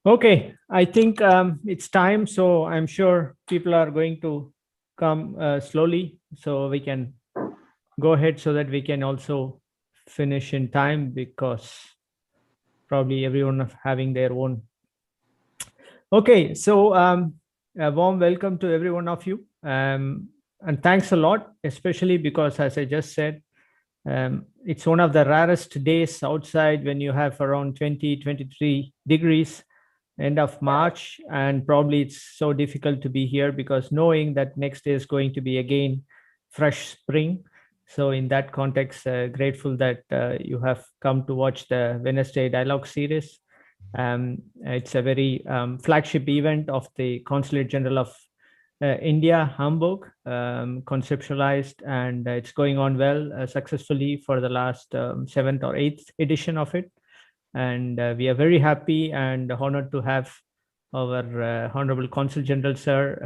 Okay, I think it's time. So I'm sure people are going to come slowly, so we can go ahead so that we can also finish in time, because probably everyone of having their own. Okay, so a warm welcome to every one of you, and thanks a lot, especially because, as I just said, it's one of the rarest days outside when you have around 20, 23 degrees end of March, and probably it's so difficult to be here because knowing that next day is going to be again fresh spring. So in that context, grateful that you have come to watch the Wednesday dialogue series. It's a very flagship event of the Consulate General of India, Hamburg, conceptualized, and it's going on well, successfully for the last seventh or eighth edition of it. And we are very happy and honored to have our Honorable Consul General, Sir,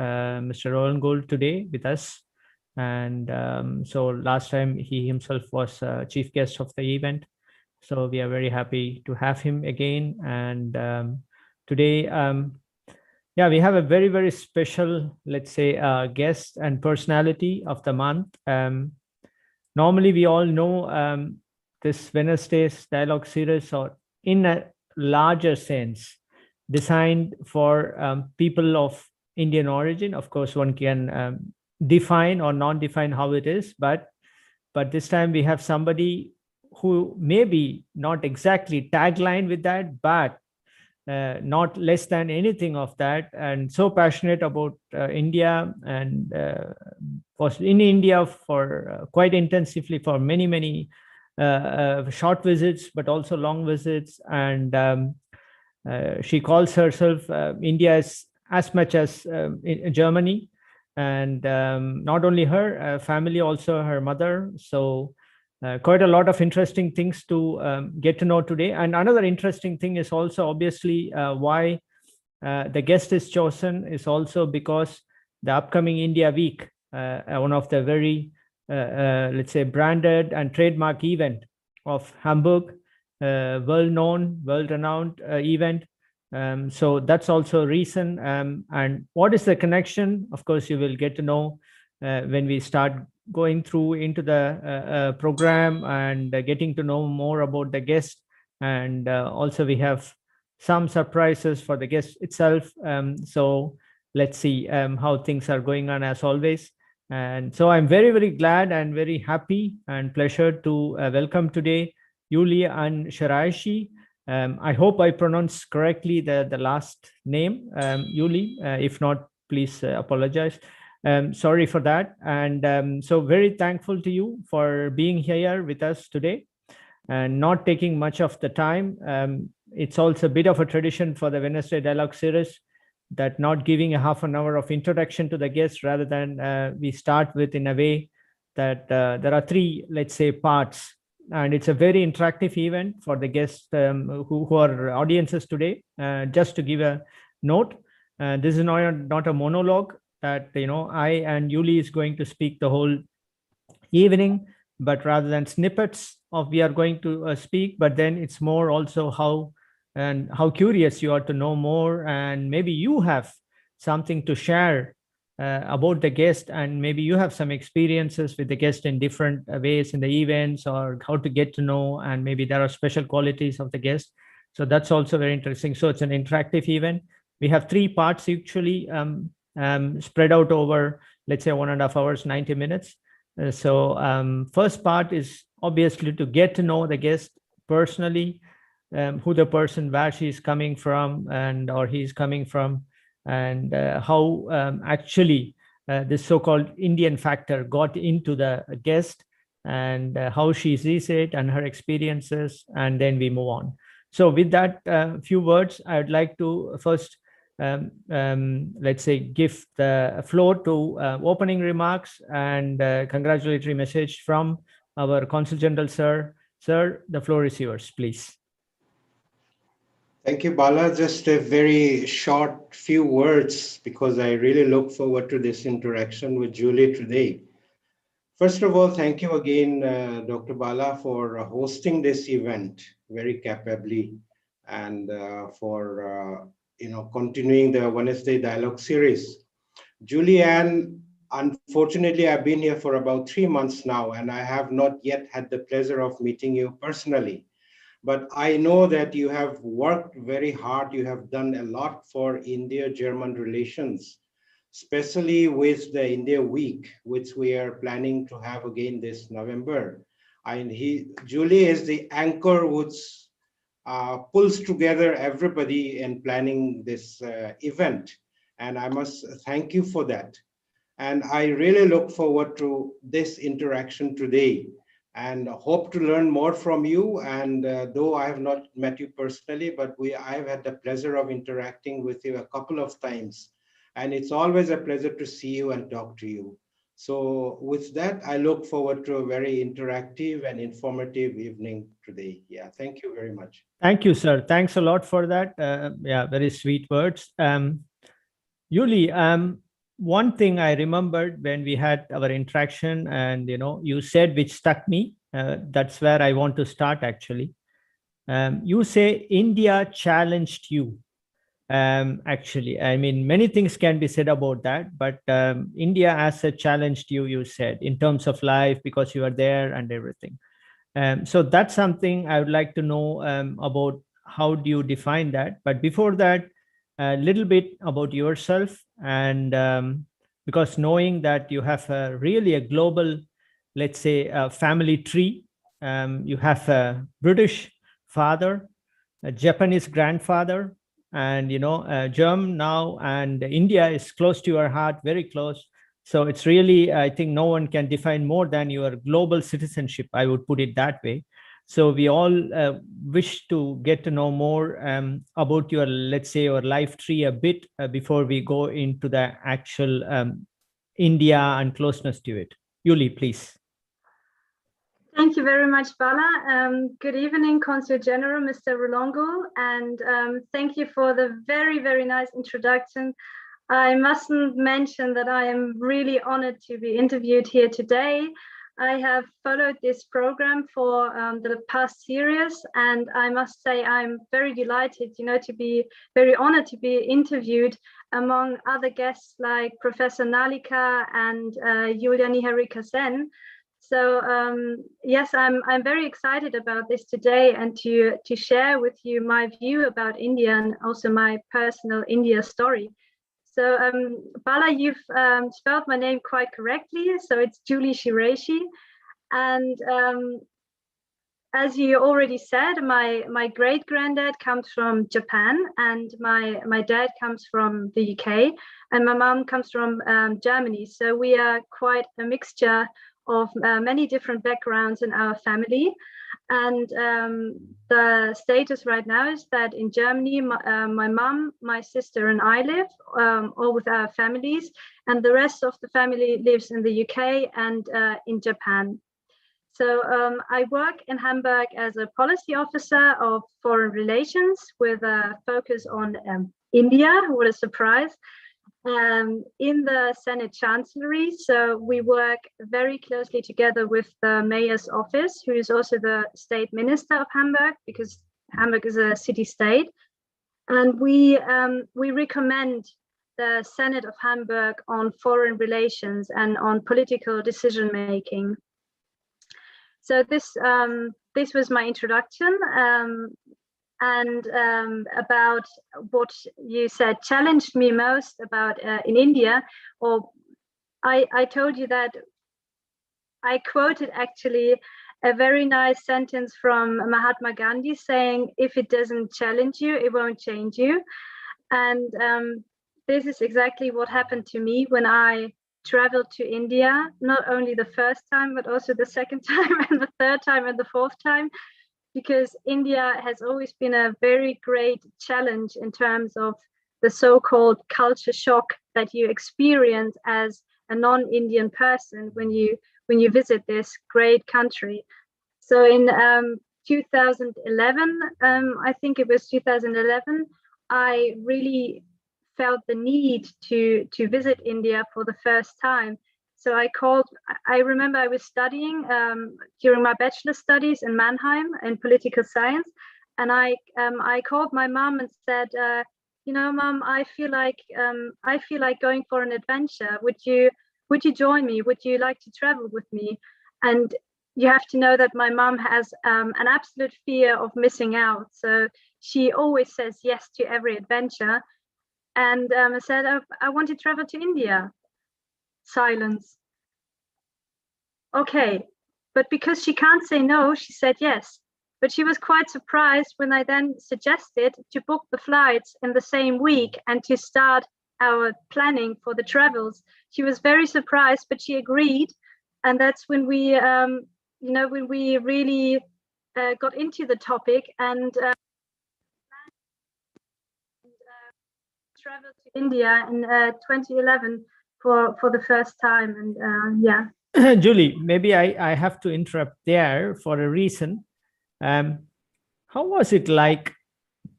Mr. Roland Gould, today with us. And so last time he himself was chief guest of the event. So we are very happy to have him again. And today, yeah, we have a very, very special, let's say, guest and personality of the month. Normally, we all know this Wednesday's dialogue series, or in a larger sense, designed for people of Indian origin. Of course, one can define or non-define how it is, but this time we have somebody who maybe not exactly tagline with that, but not less than anything of that, and so passionate about India, and was in India for quite intensively for many, many short visits, but also long visits. And she calls herself India as much as in Germany. And not only her family, also her mother. So quite a lot of interesting things to get to know today. And another interesting thing is also obviously why the guest is chosen is also because the upcoming India Week, one of the very, let's say, branded and trademark event of Hamburg, well-known, well-renowned event. So that's also a reason. And what is the connection? Of course, you will get to know when we start going through into the program, and getting to know more about the guest. And also we have some surprises for the guest itself. So let's see how things are going on, as always. And so I'm very, very glad and very happy and pleasure to welcome today Julie-Ann Shiraishi. I hope I pronounced correctly the last name, Julie. If not, please apologize. Sorry for that. And so very thankful to you for being here with us today and not taking much of the time. It's also a bit of a tradition for the Wednesday Dialogue series that not giving a half an hour of introduction to the guest, rather than we start with, in a way that there are three, let's say, parts. And it's a very interactive event for the guests who are audiences today. Just to give a note, this is not a monologue that I and Yuli is going to speak the whole evening, but rather than snippets of we are going to speak. But then it's more also how curious you are to know more, and maybe you have something to share about the guest, and maybe you have some experiences with the guest in different ways in the events, or how to get to know, and maybe there are special qualities of the guest. So that's also very interesting. So it's an interactive event. We have three parts actually, spread out over, let's say, 1.5 hours, 90 minutes. So first part is obviously to get to know the guest personally, who the person, where she's coming from, and or he's coming from, and how actually this so-called Indian factor got into the guest, and how she sees it and her experiences, and then we move on. So with that few words, I would like to first let's say, give the floor to opening remarks and congratulatory message from our Consul General, sir. Sir, the floor is yours, please. Thank you, Bala. Just a very short few words, because I really look forward to this interaction with Julie today. First of all, thank you again, Dr. Bala, for hosting this event very capably, and for continuing the Wednesday dialogue series. Julie-Ann, unfortunately, I've been here for about 3 months now, and I have not yet had the pleasure of meeting you personally. But I know that you have worked very hard. You have done a lot for India-German relations, especially with the India Week, which we are planning to have again this November. And Julie is the anchor which pulls together everybody in planning this event. And I must thank you for that. And I really look forward to this interaction today and hope to learn more from you. And though I have not met you personally, but I've had the pleasure of interacting with you a couple of times. And it's always a pleasure to see you and talk to you. So with that, I look forward to a very interactive and informative evening today. Yeah, thank you very much. Thank you, sir. Thanks a lot for that. Yeah, very sweet words. Yuli, one thing I remembered when we had our interaction, and you said, which stuck me. That's where I want to start actually. You say India challenged you. Actually, I mean, many things can be said about that, but India as a challenged you, you said, in terms of life, because you are there and everything. So that's something I would like to know about. How do you define that? But before that, a little bit about yourself, and because knowing that you have really a global, let's say, family tree. You have a British father, a Japanese grandfather, and German now, and India is close to your heart, very close. So it's really, I think no one can define more than your global citizenship, I would put it that way. So we all wish to get to know more about your, let's say, your life tree a bit before we go into the actual India and closeness to it. Yuli, please. Thank you very much, Bala. Good evening, Consul General, Mr. Rolongo, and thank you for the very, very nice introduction. I mustn't mention that I am really honored to be interviewed here today. I have followed this program for the past series, and I must say I'm very delighted, to be very honored to be interviewed among other guests like Professor Nalika and Julia Niharika-Sen. So yes, I'm very excited about this today and to share with you my view about India and also my personal India story. So Bala, you've spelled my name quite correctly. So it's Julie-Ann Shiraishi. And as you already said, my great-granddad comes from Japan, and my dad comes from the UK, and my mom comes from Germany. So we are quite a mixture of many different backgrounds in our family. And the status right now is that in Germany, my mom, my sister, and I live, all with our families, and the rest of the family lives in the UK and in Japan. So I work in Hamburg as a policy officer of foreign relations with a focus on India. What a surprise. In the Senate Chancellery. So we work very closely together with the mayor's office, who is also the state minister of Hamburg, because Hamburg is a city-state. And we recommend the Senate of Hamburg on foreign relations and on political decision-making. So this was my introduction. And about what you said challenged me most about in India, or I told you that I quoted actually a very nice sentence from Mahatma Gandhi saying, if it doesn't challenge you, it won't change you. And this is exactly what happened to me when I traveled to India, not only the first time, but also the second time and the third time and the fourth time. Because India has always been a very great challenge in terms of the so-called culture shock that you experience as a non-Indian person when you visit this great country. So in 2011, I think it was 2011, I really felt the need to visit India for the first time. So I remember I was studying during my bachelor studies in Mannheim in political science. And I called my mom and said, Mom, I feel like going for an adventure. Would you join me? Would you like to travel with me? And you have to know that my mom has an absolute fear of missing out. So she always says yes to every adventure. And I said, oh, I want to travel to India. Silence. Okay. But because she can't say no, she said yes. But she was quite surprised when I then suggested to book the flights in the same week and to start our planning for the travels. She was very surprised, but she agreed. And that's when we, when we really got into the topic and traveled to India in 2011 for the first time. And yeah. Julie, maybe I have to interrupt there for a reason. How was it like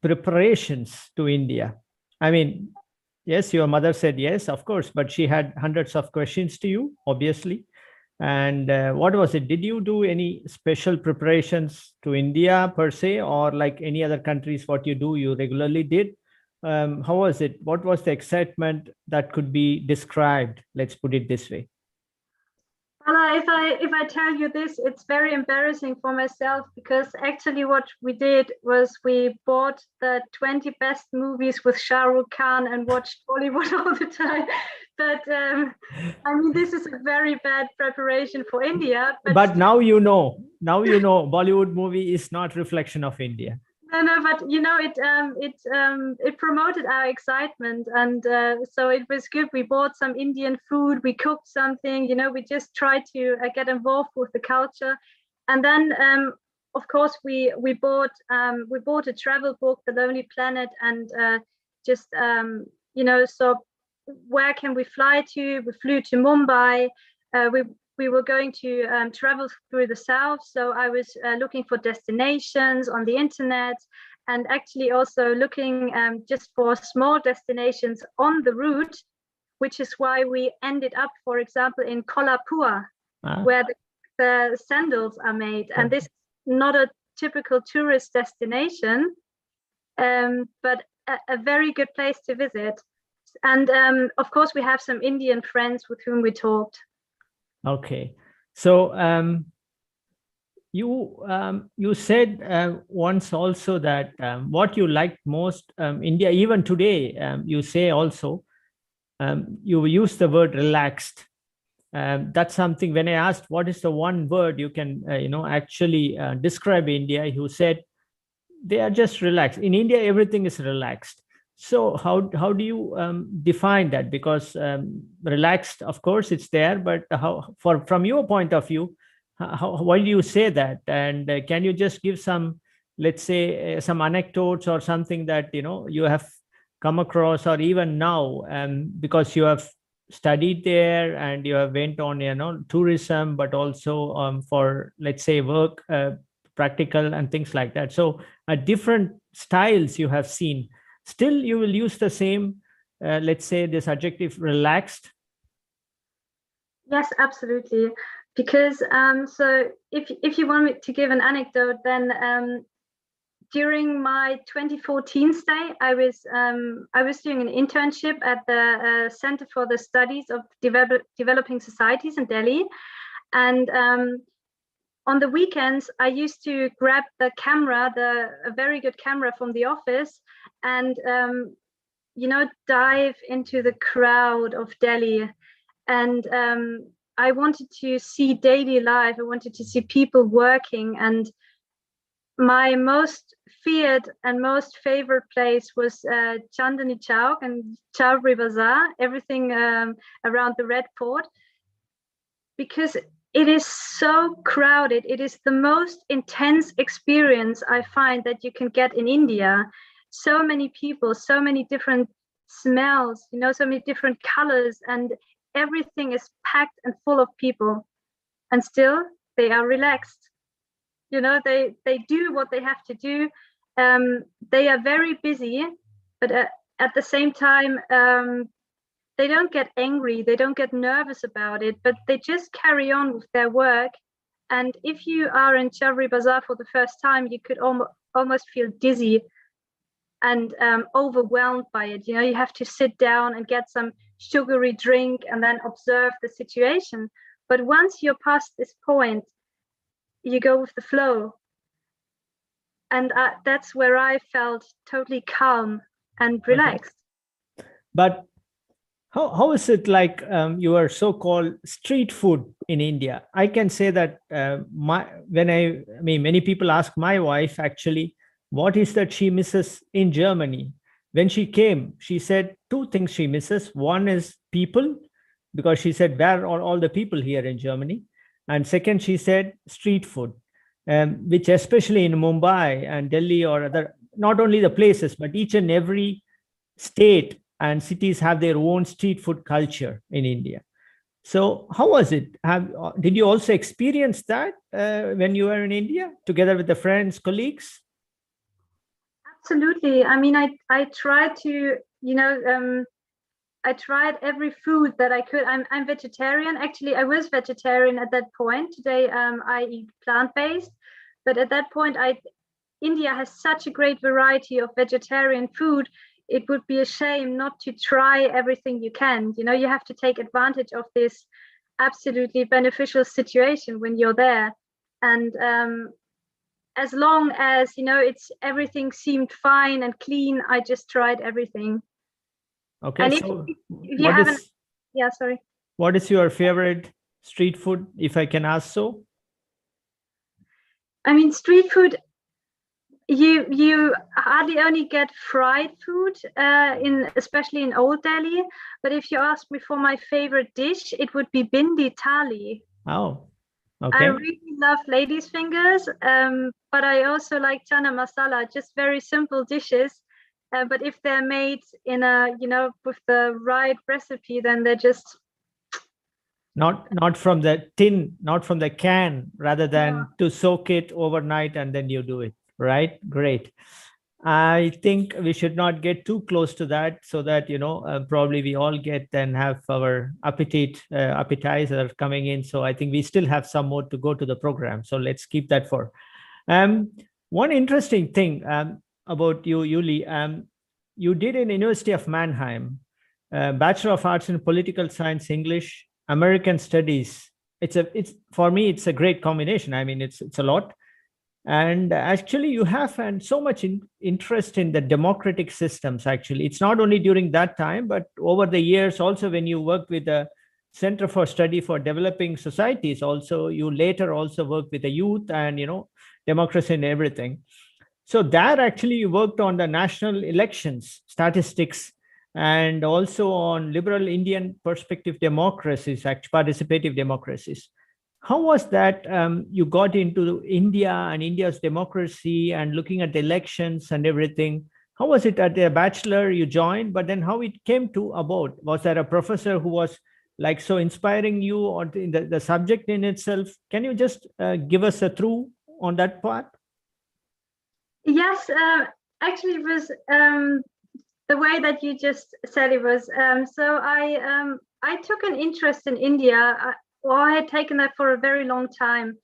preparations to India? I mean, yes, your mother said yes, of course, but she had hundreds of questions to you, obviously. And what was it? Did you do any special preparations to India per se, or like any other countries, what you do, you regularly did? How was it? What was the excitement that could be described? Let's put it this way. Well, if I tell you this, it's very embarrassing for myself, because actually what we did was we bought the 20 best movies with Shah Rukh Khan and watched Bollywood all the time. But I mean, this is a very bad preparation for India. But now you know, Bollywood movie is not reflection of India. No, but it promoted our excitement, and so it was good. We bought some Indian food, we cooked something, we just tried to get involved with the culture. And then of course we bought a travel book, The Lonely Planet, and just so where can we fly to? We flew to Mumbai. We were going to travel through the south. So I was looking for destinations on the internet, and actually also looking just for small destinations on the route, which is why we ended up, for example, in Kolhapur, where the sandals are made. And this is not a typical tourist destination, but a very good place to visit. And of course, we have some Indian friends with whom we talked. Okay, so you said once also that what you liked most India, even today, you say also, you use the word relaxed. That's something. When I asked what is the one word you can actually describe India, you said they are just relaxed. In India, everything is relaxed. So how do you define that? Because relaxed, of course, it's there, but from your point of view, why do you say that? And can you just give some, let's say, some anecdotes or something that you have come across, or even now, because you have studied there and you have went on tourism, but also for, let's say, work, practical and things like that. So different styles you have seen. Still, you will use the same, let's say, this adjective relaxed? Yes, absolutely. Because so if you want me to give an anecdote, then during my 2014 stay, I was doing an internship at the Center for the Studies of Developing Societies in Delhi. And on the weekends, I used to grab the camera, a very good camera from the office, and dive into the crowd of Delhi. And I wanted to see daily life. I wanted to see people working. And my most feared and most favorite place was Chandni Chowk and Chowdhury Bazaar, everything around the Red Fort, because it is so crowded. It is the most intense experience I find that you can get in India. So many people, so many different smells, so many different colors, and everything is packed and full of people. And still, they are relaxed. They do what they have to do. They are very busy, but at the same time, they don't get angry, they don't get nervous about it, but they just carry on with their work. And if you are in Chowdhury Bazaar for the first time, you could almost feel dizzy, and overwhelmed by it. You know, you have to sit down and get some sugary drink and then observe the situation. But once you're past this point, you go with the flow. And that's where I felt totally calm and relaxed. Okay. But how is it like your so-called street food in India? I can say that many people ask my wife actually, what is that she misses in Germany? When she came, she said two things she misses. One is people, because she said, where are all the people here in Germany? And second, she said street food, which especially in Mumbai and Delhi or other, not only the places, but each and every state and cities have their own street food culture in India. So how was it? Did you also experience that when you were in India together with the friends, colleagues? Absolutely. I mean, I tried to, I tried every food that I could. I'm vegetarian. Actually, I was vegetarian at that point. Today, I eat plant-based. But at that point, India has such a great variety of vegetarian food. It would be a shame not to try everything you can. You know, you have to take advantage of this absolutely beneficial situation when you're there. And as long as, everything seemed fine and clean, I just tried everything. Okay, and so if you haven't, yeah, sorry. What is your favorite street food, if I can ask so? I mean, street food, you hardly only get fried food especially in Old Delhi. But if you ask me for my favorite dish, it would be bindi thali. Oh, okay. I really love ladies' fingers, but I also like chana masala, just very simple dishes. But if they're made in with the right recipe, then they're just not from the tin, not from the can, rather than to soak it overnight and then you do it, right? Great. I think we should not get too close to that, so that probably we all get and have our appetizer coming in. So I think we still have some more to go to the program. So let's keep that for. One interesting thing about you, Julie, you did in University of Mannheim, Bachelor of Arts in Political Science, English, American Studies. It's for me, it's a great combination. I mean, it's a lot. And actually, you have so much interest in the democratic systems. Actually, it's not only during that time, but over the years, also when you worked with the Center for Study for Developing Societies, also you later also worked with the youth and democracy and everything. So there, actually, you worked on the national elections statistics and also on liberal Indian perspective democracies, participative democracies. How was that you got into India and India's democracy and looking at the elections and everything? How was it at the bachelor you joined, but then how it came to about? Was there a professor who was like so inspiring you, or the subject in itself? Can you just give us a through on that part? Yes, actually it was the way that you just said it was. So I took an interest in India. I had taken that for a very long time,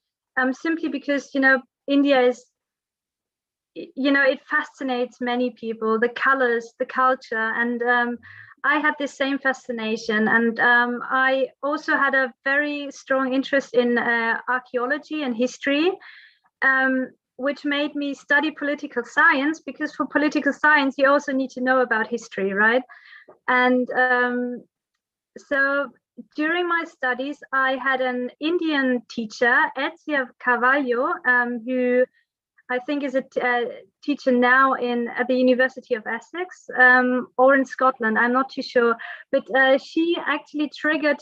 simply because, India is, it fascinates many people, the colors, the culture. And I had this same fascination. And I also had a very strong interest in archaeology and history, which made me study political science, because for political science, you also need to know about history, right? And so during my studies, I had an Indian teacher, Ezia Carvalho, who I think is a teacher now at the University of Essex or in Scotland. I'm not too sure, but she actually triggered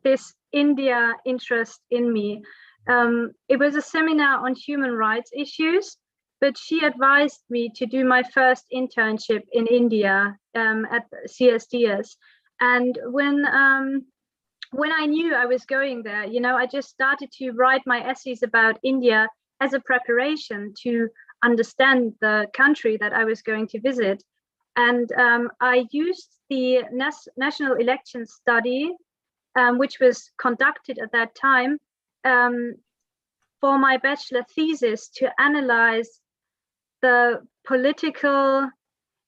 this India interest in me. It was a seminar on human rights issues, but she advised me to do my first internship in India at CSDS. And when I knew I was going there, I just started to write my essays about India as a preparation to understand the country that I was going to visit. And I used the national election study, which was conducted at that time, for my bachelor thesis, to analyze the political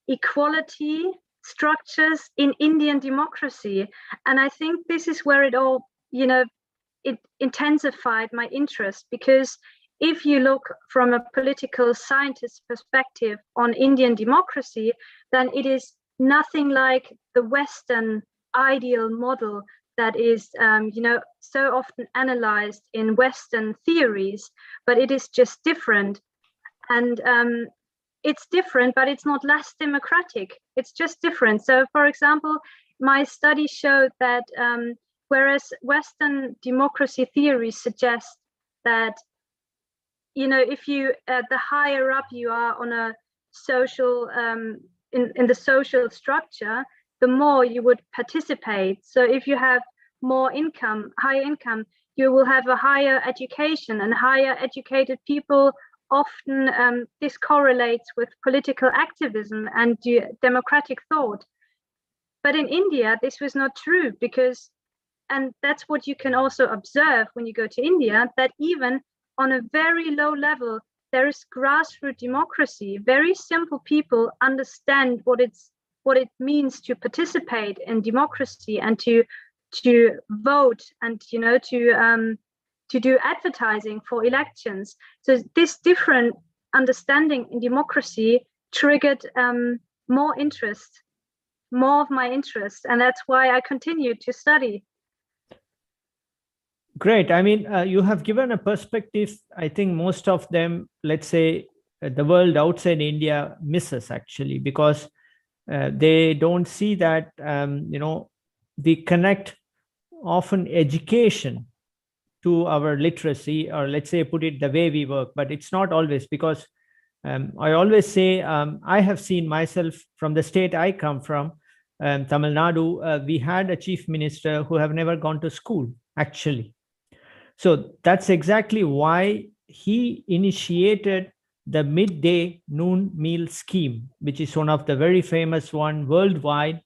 equality structures in Indian democracy. And I think this is where it all, it intensified my interest, because if you look from a political scientist perspective on Indian democracy, then it is nothing like the Western ideal model that is, so often analyzed in Western theories, but it is just different. And it's different, but it's not less democratic. It's just different. So, for example, my study showed that whereas Western democracy theories suggest that, if you, the higher up you are on a social, in the social structure, the more you would participate. So if you have more income, higher income, you will have a higher education, and higher educated people often, this correlates with political activism and democratic thought. But in India, this was not true, because, and that's what you can also observe when you go to India, that even on a very low level, there is grassroots democracy. Very simple people understand what it means to participate in democracy and to vote, and to do advertising for elections. So this different understanding in democracy triggered more of my interest, and that's why I continued to study. Great. I mean, you have given a perspective, I think most of them, let's say, the world outside India misses, actually, because they don't see that, we connect often education to our literacy, or let's say, put it the way we work, but it's not always, because I always say, I have seen myself from the state I come from, Tamil Nadu, we had a chief minister who have never gone to school, actually. So that's exactly why he initiated the midday noon meal scheme, which is one of the very famous one worldwide,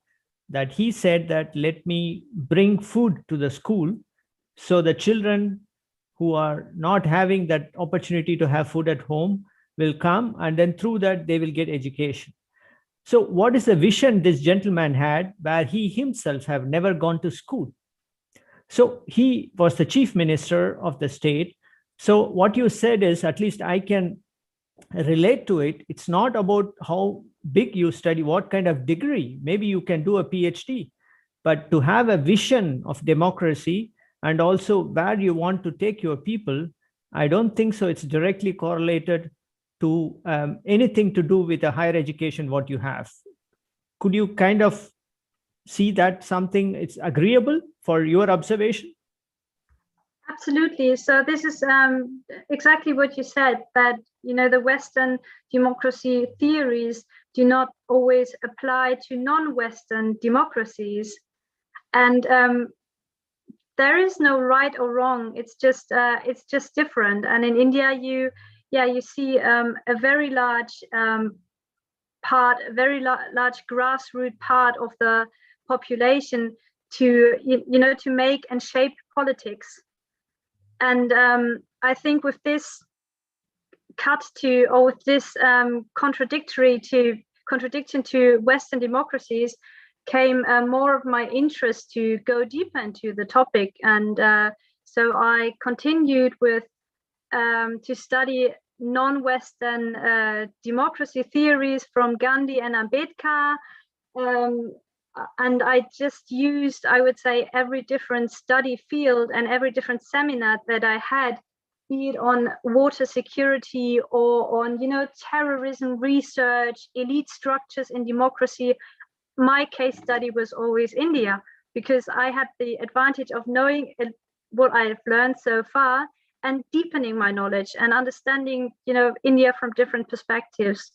that he said that, let me bring food to the school, so the children who are not having that opportunity to have food at home will come, and then through that they will get education. So what is the vision this gentleman had, where he himself have never gone to school? So he was the chief minister of the state. So what you said is, at least I can relate to it. It's not about how big you study, what kind of degree. Maybe you can do a PhD, but to have a vision of democracy and also where you want to take your people, I don't think so it's directly correlated to anything to do with a higher education, what you have. Could you kind of see that something it's agreeable for your observation? Absolutely. So this is exactly what you said, that the Western democracy theories do not always apply to non-Western democracies, and there is no right or wrong. It's just different. And in India, you see a very large large grassroots part of the population to make and shape politics. And I think with this contradiction to Western democracies came more of my interest to go deeper into the topic. And so I continued with to study non-Western democracy theories from Gandhi and Ambedkar. And I just used, I would say, every different study field and every different seminar that I had, be it on water security or on, terrorism research, elite structures in democracy. My case study was always India, because I had the advantage of knowing what I have learned so far and deepening my knowledge and understanding, India from different perspectives.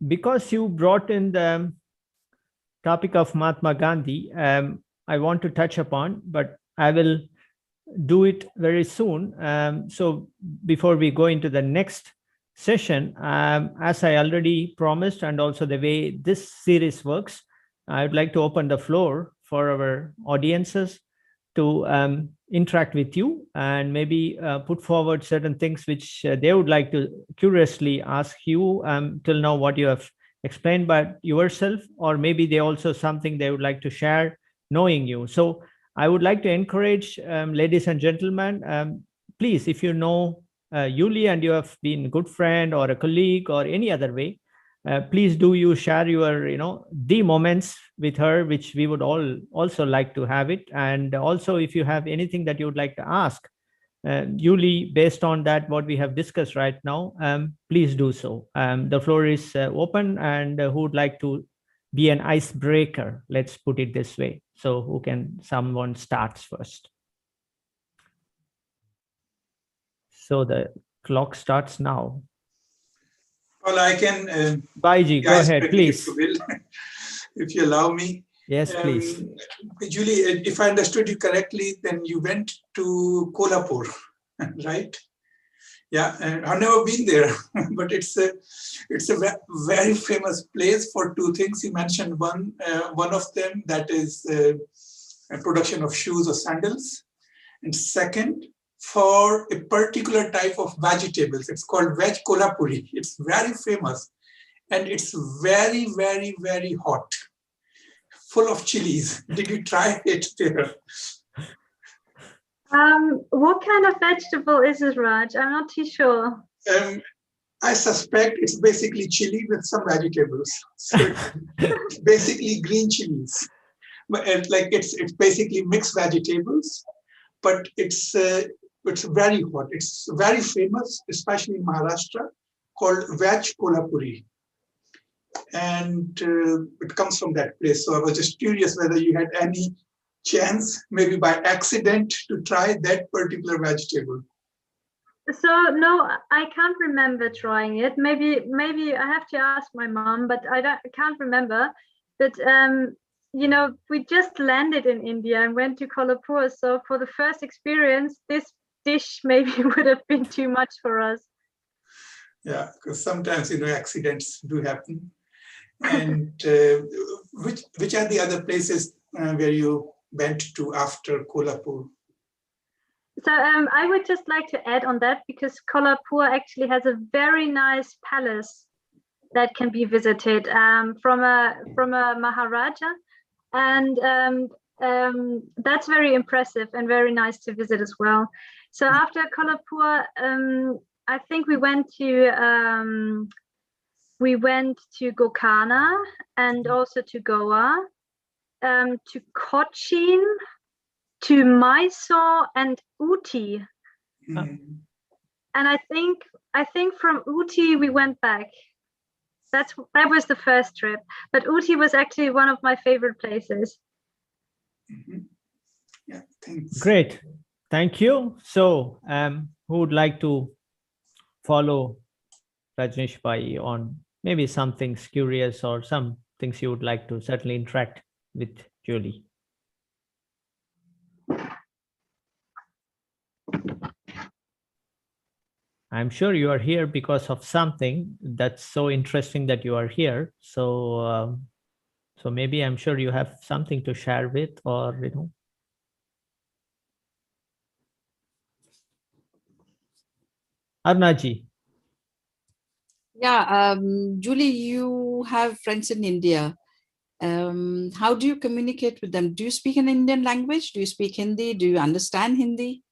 Because you brought in the topic of Mahatma Gandhi, I want to touch upon, but I will do it very soon. So before we go into the next session, as I already promised, and also the way this series works, I would like to open the floor for our audiences to interact with you and maybe put forward certain things which they would like to curiously ask you till now, what you have explain about yourself, or maybe they also something they would like to share knowing you. So I would like to encourage ladies and gentlemen, please, if you know Julie and you have been a good friend or a colleague or any other way, please do you share your, the moments with her, which we would all also like to have it. And also, if you have anything that you would like to ask Julie, based on that, what we have discussed right now, please do so. The floor is open, and who would like to be an icebreaker? Let's put it this way. So someone starts first. So the clock starts now. Well, I can. Baiji, go ahead, please. If you allow me. Yes, please. Julie, if I understood you correctly, then you went to Kolhapur, right? Yeah, and I've never been there, but it's a very famous place for two things. You mentioned one of them, that is a production of shoes or sandals, and second, for a particular type of vegetables. It's called veg kolhapuri. It's very famous, and it's very, very, very hot, full of chilies. Did you try it there? What kind of vegetable is it, Raj? I'm not too sure. I suspect it's basically chili with some vegetables. So it's basically green chilies. But it's basically mixed vegetables, but it's very hot. It's very famous, especially in Maharashtra, called veg kolhapuri. And it comes from that place. So I was just curious whether you had any chance, maybe by accident, to try that particular vegetable. So no, I can't remember trying it. Maybe I have to ask my mom, but I can't remember. But we just landed in India and went to Kolhapur. So for the first experience, this dish maybe would have been too much for us. Yeah, because sometimes accidents do happen. And which are the other places where you went to after Kolhapur? So I would just like to add on that, because Kolhapur actually has a very nice palace that can be visited from a Maharaja, and that's very impressive and very nice to visit as well. So after Kolhapur, I think we went to Gokana and also to Goa, to Cochin, to Mysore and Ooty. And I think from Ooty we went back. That was the first trip, but Ooty was actually one of my favorite places. Yeah, thanks. Great, thank you. So who would like to follow Rajneesh Bhai on maybe some things curious or some things you would like to certainly interact with Julie? I'm sure you are here because of something that's so interesting that you are here. So, so maybe I'm sure you have something to share with, or Arnaji. Yeah, Julie, you have friends in India. How do you communicate with them? Do you speak an Indian language? Do you speak Hindi? Do you understand Hindi?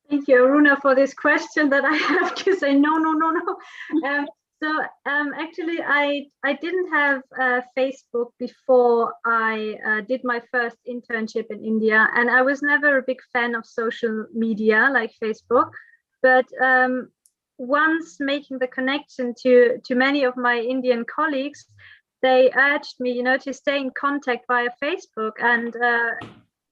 Thank you, Aruna, for this question that I have to say no. Actually, I didn't have Facebook before I did my first internship in India, and I was never a big fan of social media like Facebook. But once making the connection to many of my Indian colleagues, they urged me, to stay in contact via Facebook, and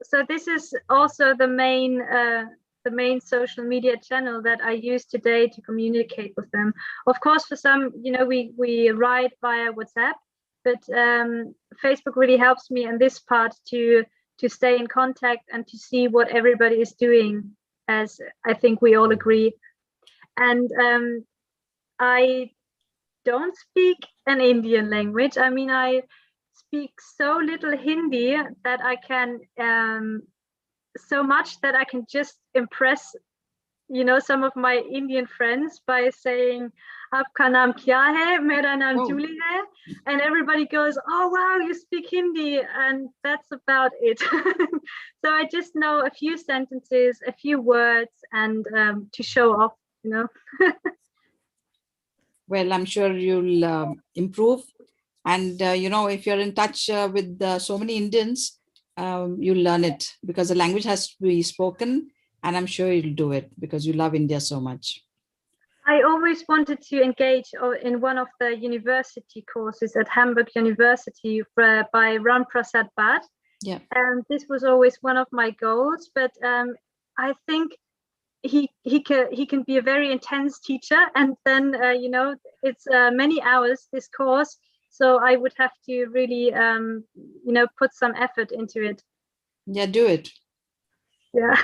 so this is also the main social media channel that I use today to communicate with them. Of course, for some, we write via WhatsApp, but Facebook really helps me in this part to stay in contact and to see what everybody is doing, as I think we all agree. And I don't speak an Indian language. I mean, I speak so little Hindi that I can so much that I can just impress some of my Indian friends by saying, "Aapka naam kya hai?" Mera naam Julie hai. And everybody goes, "Oh, wow, you speak Hindi." And that's about it. So I just know a few sentences, a few words, and to show off, Well, I'm sure you'll improve. And, if you're in touch with so many Indians, you'll learn it, because the language has to be spoken. And I'm sure you'll do it because you love India so much. I always wanted to engage in one of the university courses at Hamburg University by Ram Prasad Bhatt. Yeah. And this was always one of my goals, but I think he can be a very intense teacher, and then it's many hours, this course, so I would have to really put some effort into it. Yeah, do it. Yeah.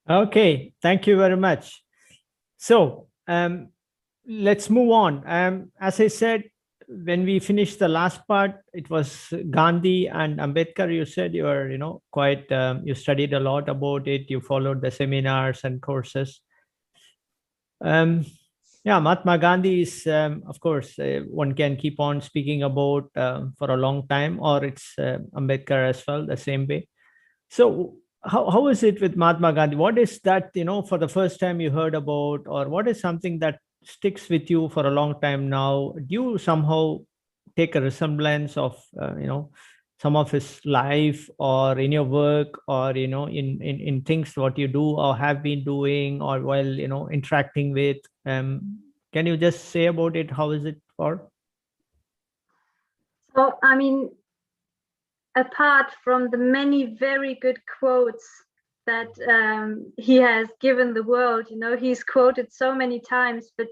Okay, thank you very much. So let's move on. As I said, when we finished the last part, it was Gandhi and Ambedkar. You said you were, quite, you studied a lot about it. You followed the seminars and courses. Yeah, Mahatma Gandhi is, of course, one can keep on speaking about for a long time, or it's Ambedkar as well, the same way. So how is it with Mahatma Gandhi? What is that, for the first time you heard about, or what is something that sticks with you for a long time now? Do you somehow take a resemblance of, some of his life, or in your work, or, in things what you do or have been doing, or while, interacting with? Can you just say about it? How is it for? So, I mean, apart from the many very good quotes that he has given the world, he's quoted so many times, but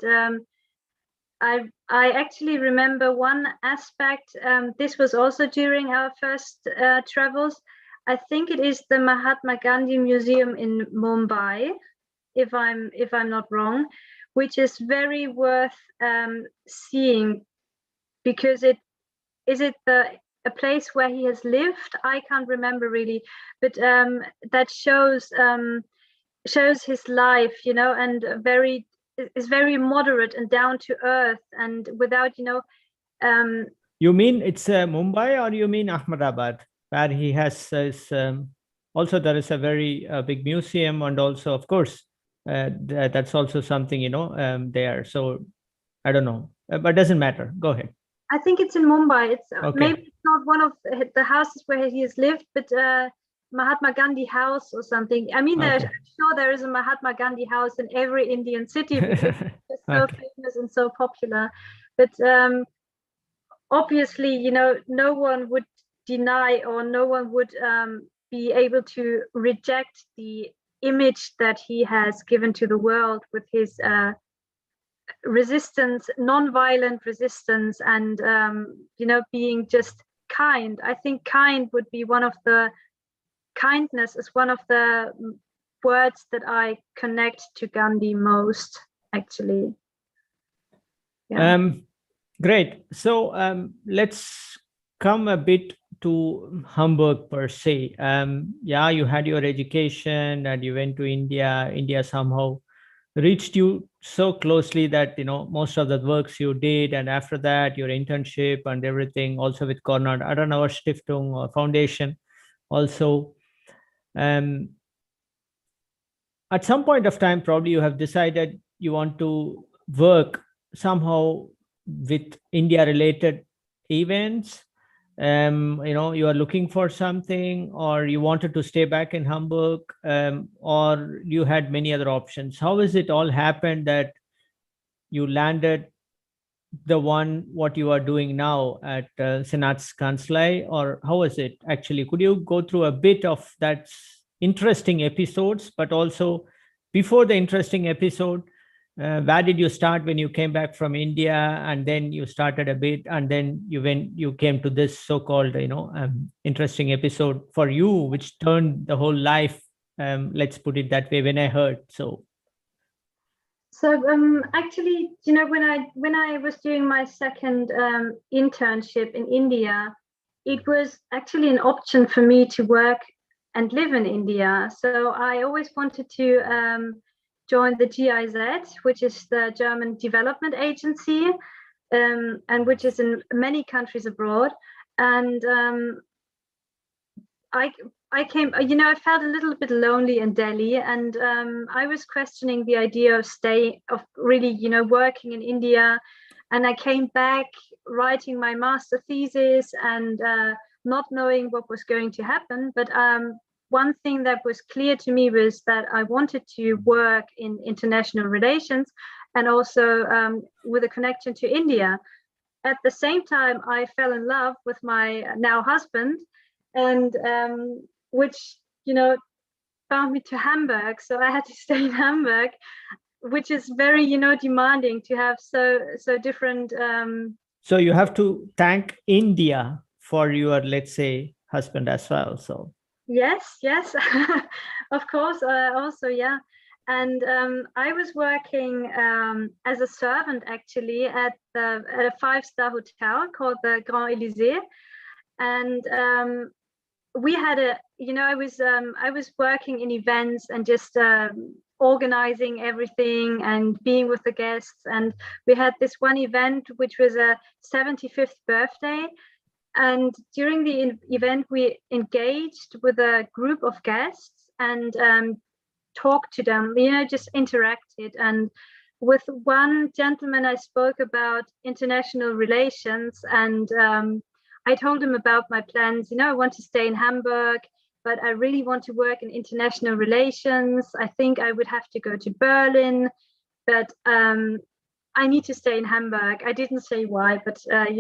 I actually remember one aspect. This was also during our first travels. I think it is the Mahatma Gandhi Museum in Mumbai, if I'm not wrong, which is very worth seeing, because is it a place where he has lived? I can't remember really, but that shows his life, and is very moderate and down to earth, and without, You mean it's Mumbai, or you mean Ahmedabad, where he has his, also there is a very big museum, and also, of course, that's also something, there. So I don't know, but doesn't matter. Go ahead. I think it's in Mumbai. It's Okay. Maybe it's not one of the houses where he has lived, but Mahatma Gandhi House or something. I mean, Okay. I'm sure there is a Mahatma Gandhi House in every Indian city because it's so Okay. famous and so popular. But obviously, no one would deny, or no one would be able to reject the image that he has given to the world with his resistance, non-violent resistance, and being just kind. I think kindness is one of the words that I connect to Gandhi most, actually. Yeah. Great. So let's come a bit to Hamburg per se. Yeah, you had your education and you went to India. India somehow reached you so closely that most of the works you did, and after that your internship and everything, also with Konrad Adenauer Stiftung or Foundation also. At some point of time, probably you have decided you want to work somehow with India related events. You are looking for something, or you wanted to stay back in Hamburg, or you had many other options. How is it all happened that you landed the one what you are doing now at Senaat's Kanzlei, or how is it actually? Could you go through a bit of that interesting episodes, but also before the interesting episode, where did you start when you came back from India, and then you started a bit, and then you came to this so-called interesting episode for you, which turned the whole life, let's put it that way, when I heard. So actually, when I was doing my second internship in India, it was actually an option for me to work and live in India. So I always wanted to join the GIZ, which is the German Development Agency, and which is in many countries abroad. And I came, I felt a little bit lonely in Delhi, and I was questioning the idea of really, working in India. And I came back writing my master thesis and not knowing what was going to happen. But one thing that was clear to me was that I wanted to work in international relations and also with a connection to India. At the same time, I fell in love with my now husband, and which, found me to Hamburg. So I had to stay in Hamburg, which is very, demanding to have so different. So you have to thank India for your, let's say, husband as well. So Yes, of course. Also, yeah. And I was working as a servant actually at a 5-star hotel called the Grand Elysée, and we had I was working in events and just organizing everything and being with the guests. And we had this one event which was a 75th birthday. And during the event, we engaged with a group of guests and talked to them, just interacted. And with one gentleman, I spoke about international relations, and I told him about my plans. I want to stay in Hamburg, but I really want to work in international relations. I think I would have to go to Berlin, but I need to stay in Hamburg. I didn't say why, but I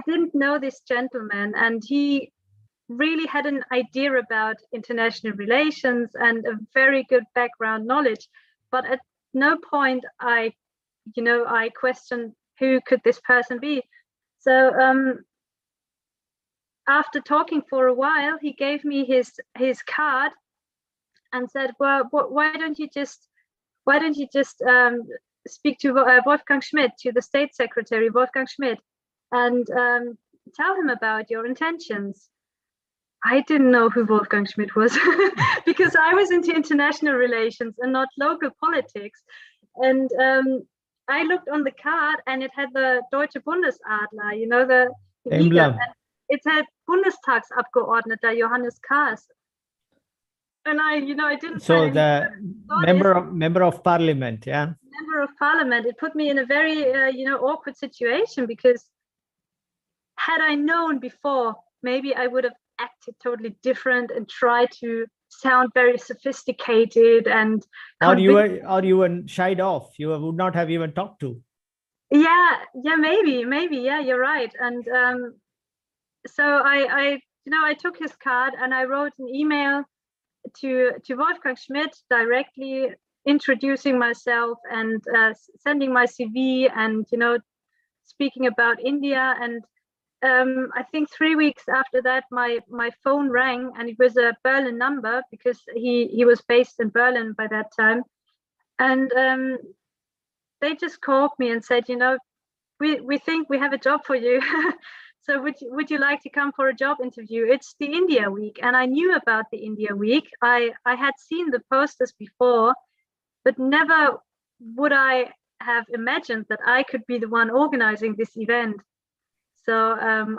didn't know this gentleman, and he really had an idea about international relations and a very good background knowledge. But at no point I questioned who could this person be. So after talking for a while, he gave me his card and said, "Well, why don't you just speak to Wolfgang Schmidt, to the State Secretary Wolfgang Schmidt, and tell him about your intentions." I didn't know who Wolfgang Schmidt was because I was into international relations and not local politics. And I looked on the card and it had the Deutsche Bundesadler, the emblem. It had Bundestagsabgeordneter Johannes Kahrs. And I didn't. So the member of parliament, yeah. Member of parliament. It put me in a very awkward situation, because had I known before, maybe I would have acted totally different and tried to sound very sophisticated and. Or you were shied off. You would not have even talked to. Yeah, maybe, yeah, you're right. And so I took his card and I wrote an email to Wolfgang Schmidt directly, introducing myself and sending my CV and speaking about India. And I think 3 weeks after that, my phone rang, and it was a Berlin number because he was based in Berlin by that time. And they just called me and said, we think we have a job for you. So would you like to come for a job interview? It's the India Week. And I knew about the India Week. I had seen the posters before, but never would I have imagined that I could be the one organizing this event. So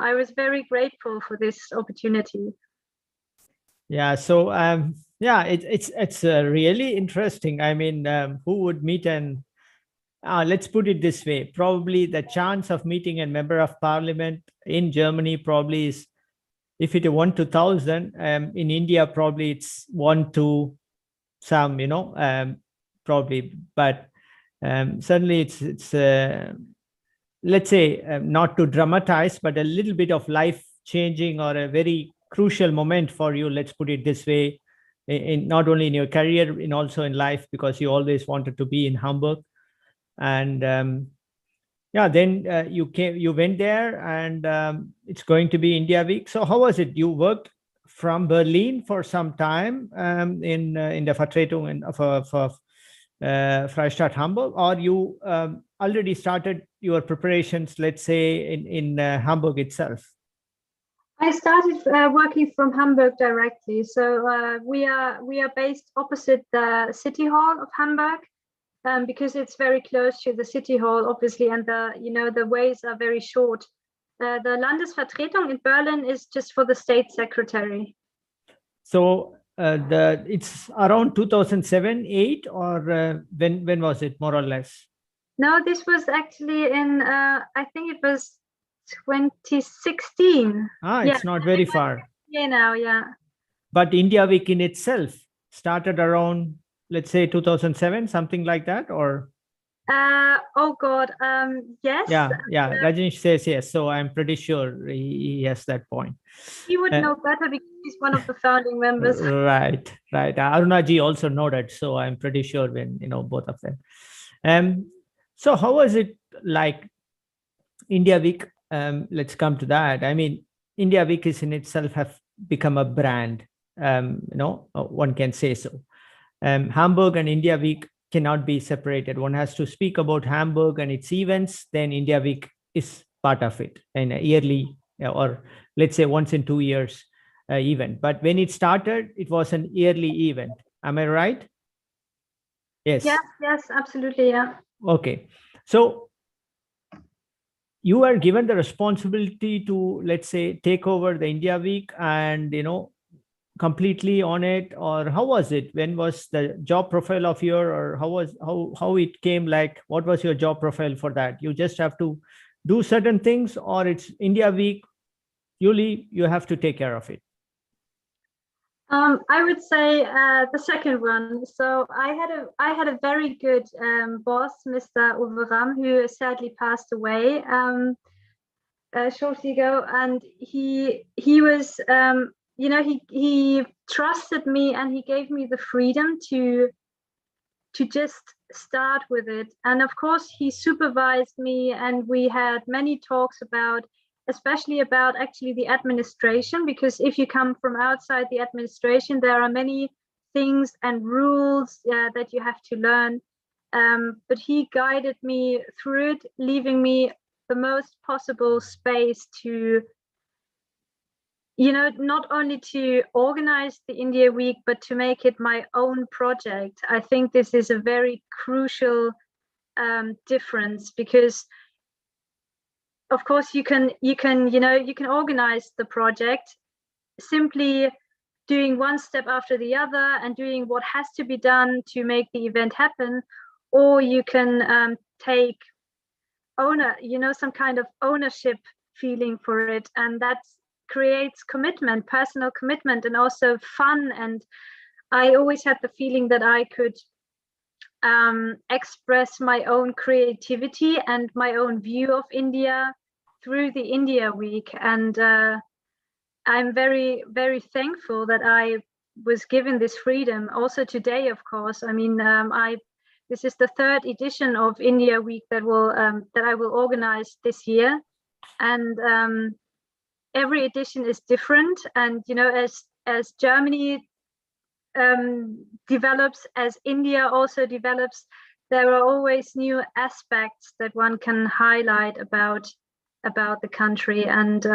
I was very grateful for this opportunity. Yeah. So it's really interesting. I mean, who would meet and let's put it this way, probably the chance of meeting a member of parliament in Germany probably is, if it is 1 to 1,000, in India, probably it's 1 to some, probably, but certainly it's let's say, not to dramatize, but a little bit of life changing or a very crucial moment for you, let's put it this way, in not only in your career, in also in life, because you always wanted to be in Hamburg. And then you went there, and it's going to be India Week. So how was it? You worked from Berlin for some time in the Vertretung of Freistaat Hamburg, or you already started your preparations, let's say, in Hamburg itself? I started working from Hamburg directly. So we are based opposite the City Hall of Hamburg, because it's very close to the City Hall, obviously, and the ways are very short. The Landesvertretung in Berlin is just for the state secretary. So it's around 2007, 8, or when was it, more or less? No, this was actually in I think it was 2016. It's not very far. Yeah, now, yeah. But India Week in itself started around, let's say, 2007, something like that, or? Oh God, yes. Yeah. Rajneesh says yes, so I'm pretty sure he has that point. He would know better because he's one of the founding members. Right. Arunaji also nodded, so I'm pretty sure when both of them. So how was it like India Week? Let's come to that. I mean, India Week is in itself have become a brand. One can say so. Hamburg and India Week cannot be separated. One has to speak about Hamburg and its events, then India Week is part of it, in a yearly, or let's say once in 2 years event. But when it started, it was an yearly event. Am I right? Yes. Yes, absolutely. Yeah. Okay. So you are given the responsibility to, let's say, take over the India Week and, completely on it, or how was it? When was the job profile of your, or how it came, like what was your job profile for that? You just have to do certain things, or it's India Week, you have to take care of it? I would say the second one. So I had a very good boss, Mr. Uwe Ram, who sadly passed away shortly ago, and he was he trusted me, and he gave me the freedom to just start with it. And of course, he supervised me, and we had many talks especially about actually the administration, because if you come from outside the administration, there are many things and rules that you have to learn. But he guided me through it, leaving me the most possible space to, not only to organize the India Week, but to make it my own project. I think this is a very crucial difference, because of course you can organize the project simply doing one step after the other and doing what has to be done to make the event happen, or you can take some kind of ownership feeling for it, and that creates commitment, personal commitment, and also fun. And I always had the feeling that I could express my own creativity and my own view of India through the India Week. And I'm very, very thankful that I was given this freedom. Also today, of course. I mean, this is the 3rd edition of India Week that I will organize this year, and every edition is different. And as Germany develops, as India also develops, there are always new aspects that one can highlight about the country. And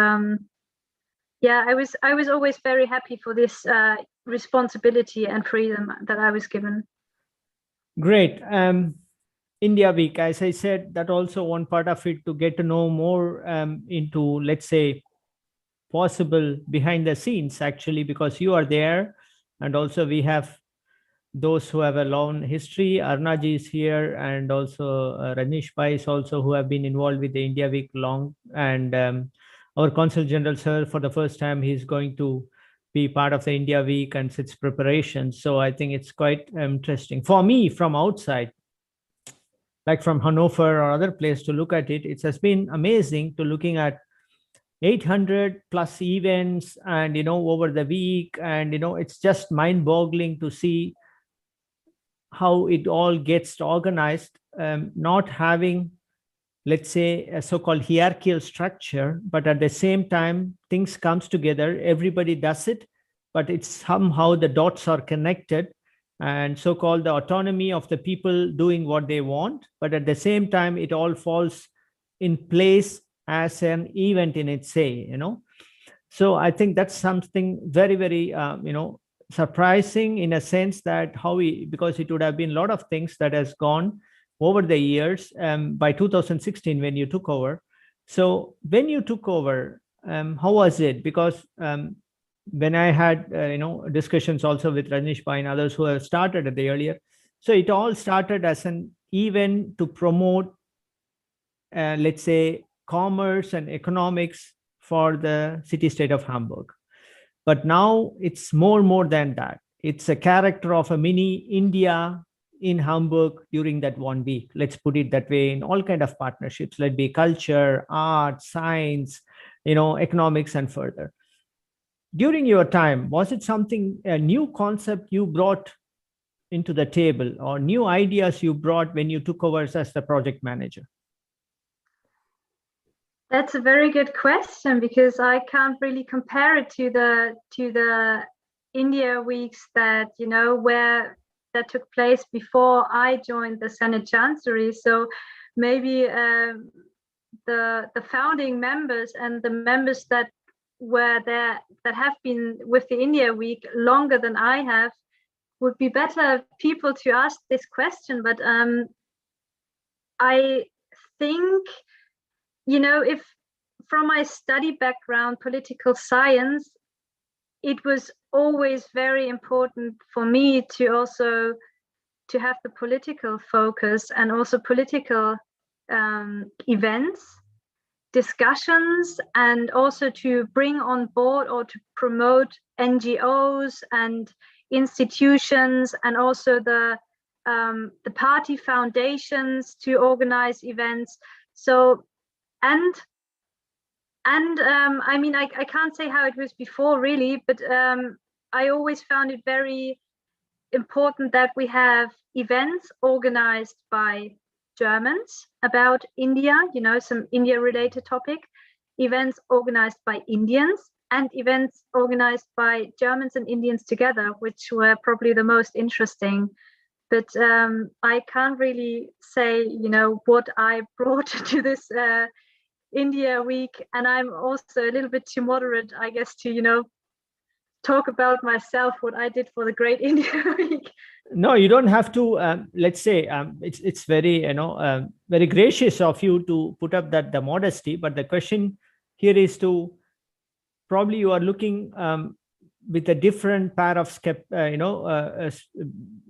I was always very happy for this responsibility and freedom that I was given. Great. India Week, as I said, that also one part of it, to get to know more into, let's say, possible behind the scenes, actually, because you are there, and also we have those who have a long history. Arnaji is here, and also Rajneesh Pai is also, who have been involved with the India Week long. And our Consul General, sir, for the first time, he's going to be part of the India Week and its preparations. So I think it's quite interesting for me from outside, like from Hanover or other place, to look at it. It has been amazing to looking at 800 plus events and over the week, and it's just mind-boggling to see how it all gets organized, not having, let's say, a so-called hierarchical structure, but at the same time things comes together, everybody does it, but it's somehow the dots are connected, and so-called the autonomy of the people doing what they want, but at the same time it all falls in place as an event in its say. So I think that's something very, very, surprising in a sense that because it would have been a lot of things that has gone over the years by 2016 when you took over. So when you took over, how was it? Because when I had, discussions also with Rajneesh Bhai and others who have started at the earlier, so it all started as an event to promote, let's say, commerce and economics for the city-state of Hamburg. But now it's more than that. It's a character of a mini India in Hamburg during that 1 week. Let's put it that way, in all kind of partnerships, let be culture, art, science, economics, and further. During your time, was it something, a new concept you brought into the table, or new ideas you brought when you took over as the project manager? That's a very good question, because I can't really compare it to the India weeks that took place before I joined the Senate Chancellery. So maybe the founding members and the members that were there, that have been with the India week longer than I have, would be better people to ask this question. But I think, if from my study background, political science, it was always very important for me to also to have the political focus, and also political events, discussions, and also to bring on board or to promote NGOs and institutions, and also the party foundations to organize events. So I mean, I can't say how it was before really, but I always found it very important that we have events organized by Germans about India, some India related topic, events organized by Indians, and events organized by Germans and Indians together, which were probably the most interesting. But I can't really say, what I brought to this India week, and I'm also a little bit too moderate, I guess, to talk about myself, what I did for the Great India Week. No, you don't have to. Let's say it's very very gracious of you to put up the modesty. But the question here is to, probably you are looking with a different pair of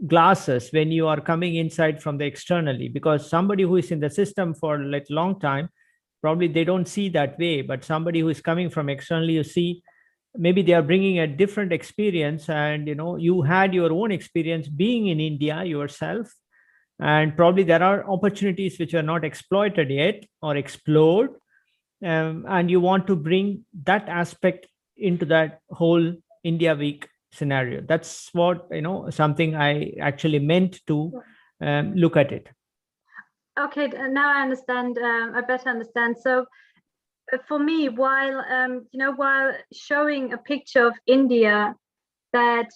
glasses when you are coming inside from the externally, because somebody who is in the system for like long time, probably they don't see that way. But somebody who is coming from externally, you see, maybe they are bringing a different experience, and you had your own experience being in India yourself, and probably there are opportunities which are not exploited yet or explored, and you want to bring that aspect into that whole India week scenario. That's what something I actually meant to look at it. Okay, now I understand. I better understand. So for me, while showing a picture of India, that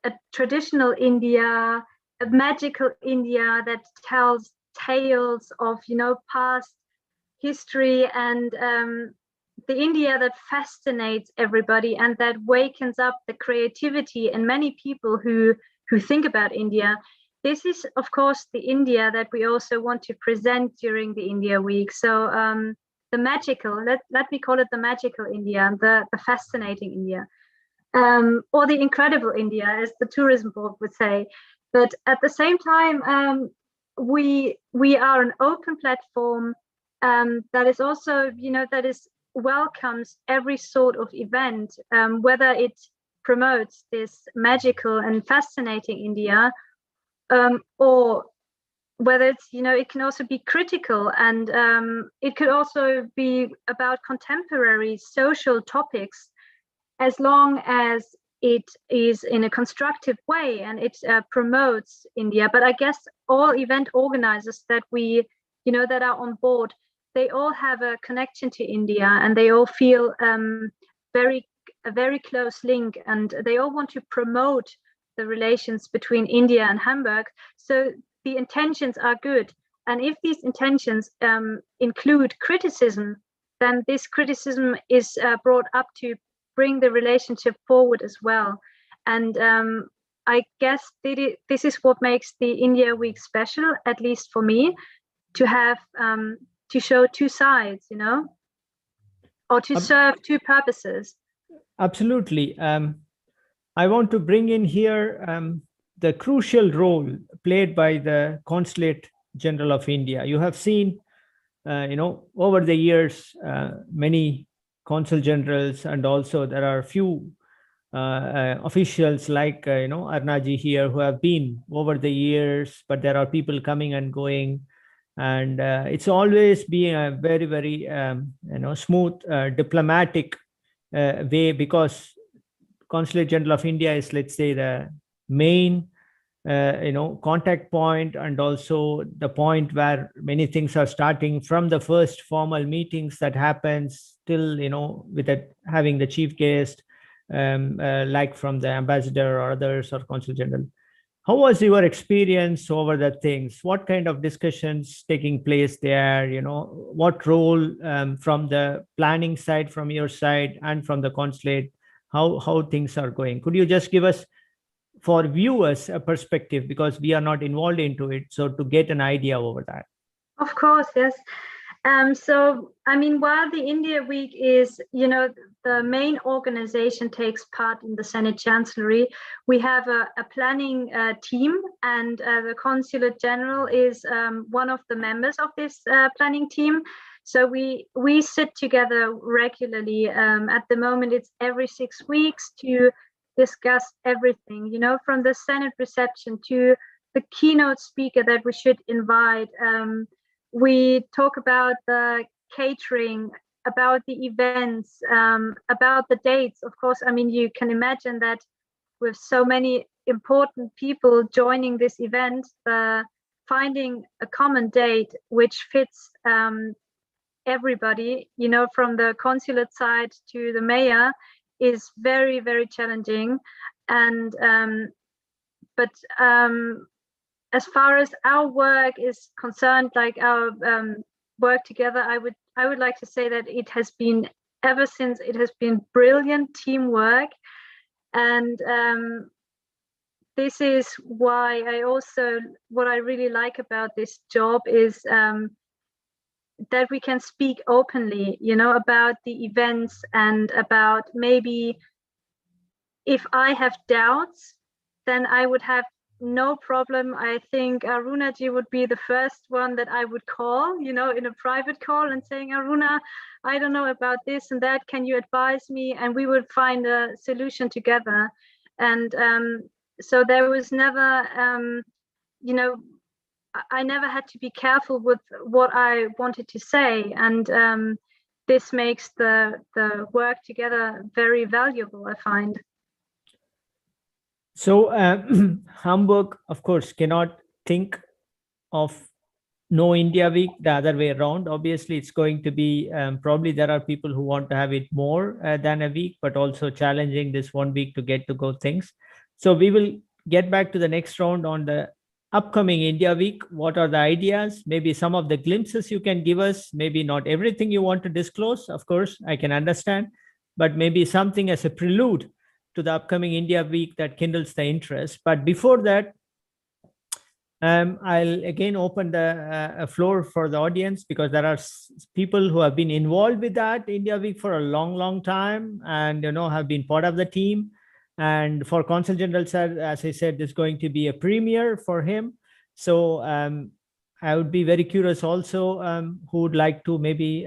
a traditional India, a magical India that tells tales of past history, and the India that fascinates everybody and that wakens up the creativity in many people who think about India. This is, of course, the India that we also want to present during the India week. So the magical, let me call it the magical India, the fascinating India, or the incredible India, as the tourism board would say. But at the same time, we are an open platform that is also, that is welcomes every sort of event, whether it promotes this magical and fascinating India, or whether it's, it can also be critical, and it could also be about contemporary social topics, as long as it is in a constructive way and it promotes India. But I guess all event organizers that we, that are on board, they all have a connection to India, and they all feel a very close link, and they all want to promote the relations between India and Hamburg. So the intentions are good, and if these intentions include criticism, then this criticism is brought up to bring the relationship forward as well. And I guess this is what makes the India Week special, at least for me, to have to show two sides, you know, or to serve two purposes. Absolutely. I want to bring in here the crucial role played by the Consulate General of India. You have seen, over the years, many consul generals, and also there are few officials like, Arnaji here, who have been over the years, but there are people coming and going. And it's always been a very, very, smooth, diplomatic way, because Consulate General of India is, let's say, the main contact point, and also the point where many things are starting from the first formal meetings that happens till, with having the chief guest, like from the ambassador or others or consul general. How was your experience over the things? What kind of discussions taking place there? What role from the planning side, from your side, and from the consulate, how things are going? Could you just give us, for viewers, a perspective, because we are not involved into it, so to get an idea over that? Of course, yes. So, I mean, while the India Week is, the main organization takes part in the Senate Chancellery, we have a planning team, and the Consulate General is one of the members of this planning team. So we sit together regularly. At the moment, it's every 6 weeks to discuss everything, from the Senate reception to the keynote speaker that we should invite. We talk about the catering, about the events, about the dates. Of course, I mean, you can imagine that with so many important people joining this event, finding a common date which fits everybody, from the consulate side to the mayor, is very, very challenging. And but as far as our work is concerned, like our work together, I would like to say that it has been, ever since, it has been brilliant teamwork. And this is why what I really like about this job is that we can speak openly, about the events, and about, maybe if I have doubts, then I would have no problem. I think Arunaji would be the first one that I would call, in a private call, and saying, Aruna, I don't know about this and that, can you advise me? And we would find a solution together. And so there was never, I never had to be careful with what I wanted to say. And this makes the work together very valuable, I find. So Hamburg, of course, cannot think of no India Week the other way around. Obviously, it's going to be, probably there are people who want to have it more than a week, but also challenging this 1 week to get to go things. So we will get back to the next round on the upcoming India Week. What are the ideas? Maybe some of the glimpses you can give us, maybe not everything you want to disclose. Of course, I can understand, but maybe something as a prelude to the upcoming India Week that kindles the interest. But before that, I'll again open the floor for the audience, because there are people who have been involved with that India Week for a long, long time, and have been part of the team. And for Consul General Sir, as I said, there's going to be a premiere for him. So I would be very curious also who would like to maybe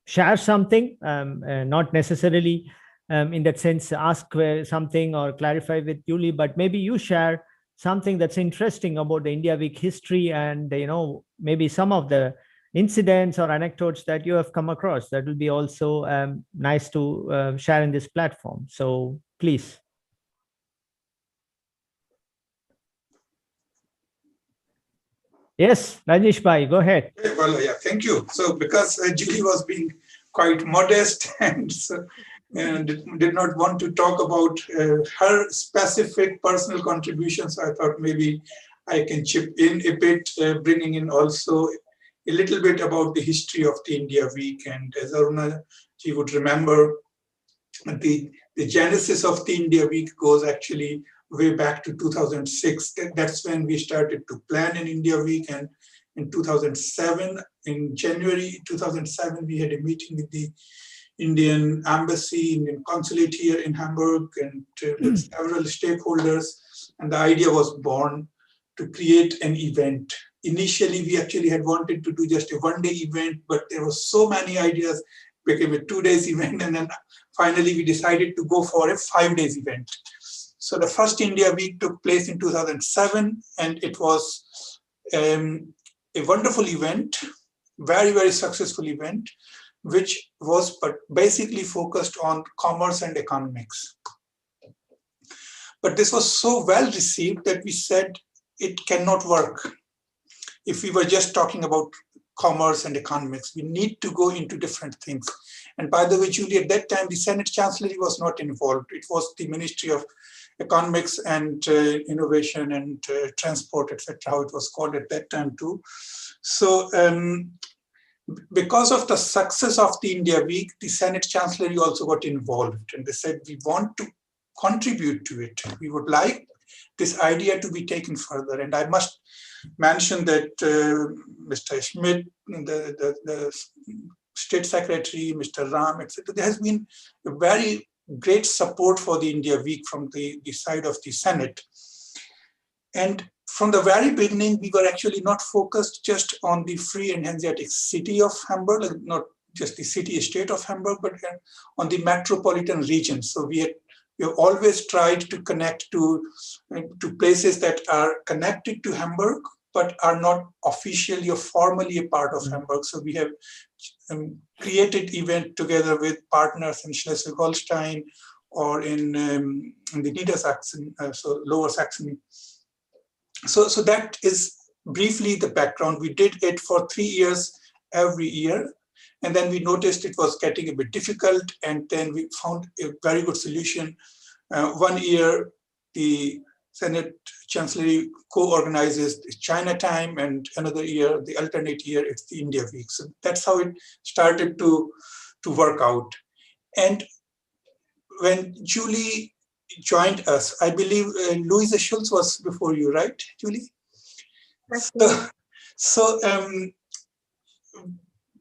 share something, not necessarily in that sense, ask something or clarify with Julie, but maybe you share something that's interesting about the India Week history, and maybe some of the incidents or anecdotes that you have come across. That will be also nice to share in this platform. So please. Yes, Rajesh Bhai, go ahead. Well, yeah, thank you. So because Julie was being quite modest and did not want to talk about her specific personal contributions, I thought maybe I can chip in a bit, bringing in also a little bit about the history of the India Week. And as Aruna ji would remember, the genesis of the India Week goes actually way back to 2006. That's when we started to plan an India Week. And in 2007, in January 2007, we had a meeting with the Indian Embassy, Indian Consulate here in Hamburg, and with several stakeholders. And the idea was born to create an event. Initially, we actually had wanted to do just a one-day event, but there were so many ideas, became a 2 days event, and then finally we decided to go for a 5 days event. So the first India Week took place in 2007, and it was a wonderful event, very, very successful event, which was basically focused on commerce and economics. But this was so well received that we said it cannot work if we were just talking about commerce and economics. We need to go into different things. And by the way, Julie, at that time, the Senate Chancellery was not involved. It was the Ministry of Economics and Innovation and Transport, etc., how it was called at that time too. So because of the success of the India Week, the Senate Chancellery also got involved. And they said, we want to contribute to it. We would like this idea to be taken further. And I must mention that Mr. Schmidt, the State Secretary, Mr. Ram, etc., there has been a very great support for the India Week from the side of the Senate. And from the very beginning, we were actually not focused just on the free and Hanseatic city of Hamburg, not just the city-state of Hamburg, but on the metropolitan region. So we have always tried to connect to places that are connected to Hamburg, but are not officially or formally a part of Hamburg. So we have created event together with partners in Schleswig-Holstein or in the Niedersachsen, so Lower Saxony. So that is briefly the background. We did it for 3 years every year. And then we noticed it was getting a bit difficult. And then we found a very good solution. 1 year, the Senate Chancellery co-organizes the China time, and another year, the alternate year, it's the India Week. So that's how it started to work out. And when Julie joined us, I believe Louise Schulz was before you, right, Julie? So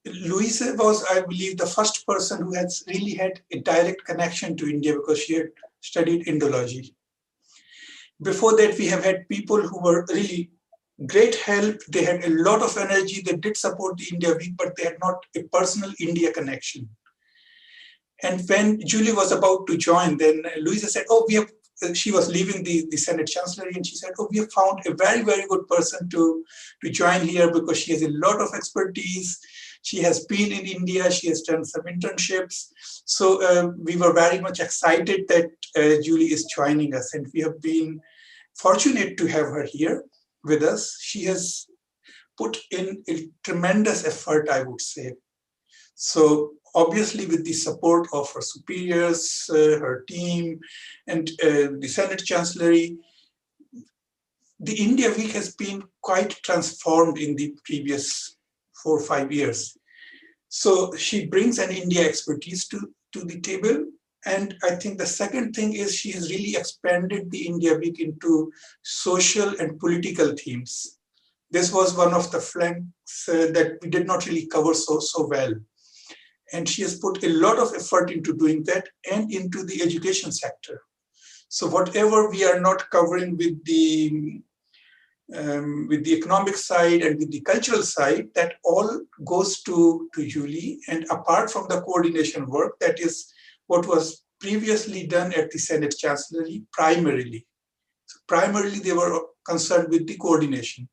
Louise was, I believe, the first person who has really had a direct connection to India because she had studied Indology. Before that, we have had people who were really great help. They had a lot of energy. They did support the India Week, but they had not a personal India connection. And when Julie was about to join, then Louisa said, oh, she was leaving the Senate Chancellery, and she said, oh, we have found a very, very good person to join here because she has a lot of expertise. She has been in India. She has done some internships. So we were very much excited that Julie is joining us, and we have been fortunate to have her here with us. She has put in a tremendous effort, I would say. So obviously with the support of her superiors, her team, and the Senate Chancellery, the India Week has been quite transformed in the previous 4 or 5 years. So she brings an India expertise to the table. And I think the second thing is she has really expanded the India Week into social and political themes. This was one of the flanks that we did not really cover so well. And she has put a lot of effort into doing that and into the education sector. So whatever we are not covering with the economic side and with the cultural side, that all goes to Julie. And apart from the coordination work, that is what was previously done at the Senate Chancellery primarily. So primarily they were concerned with the coordination.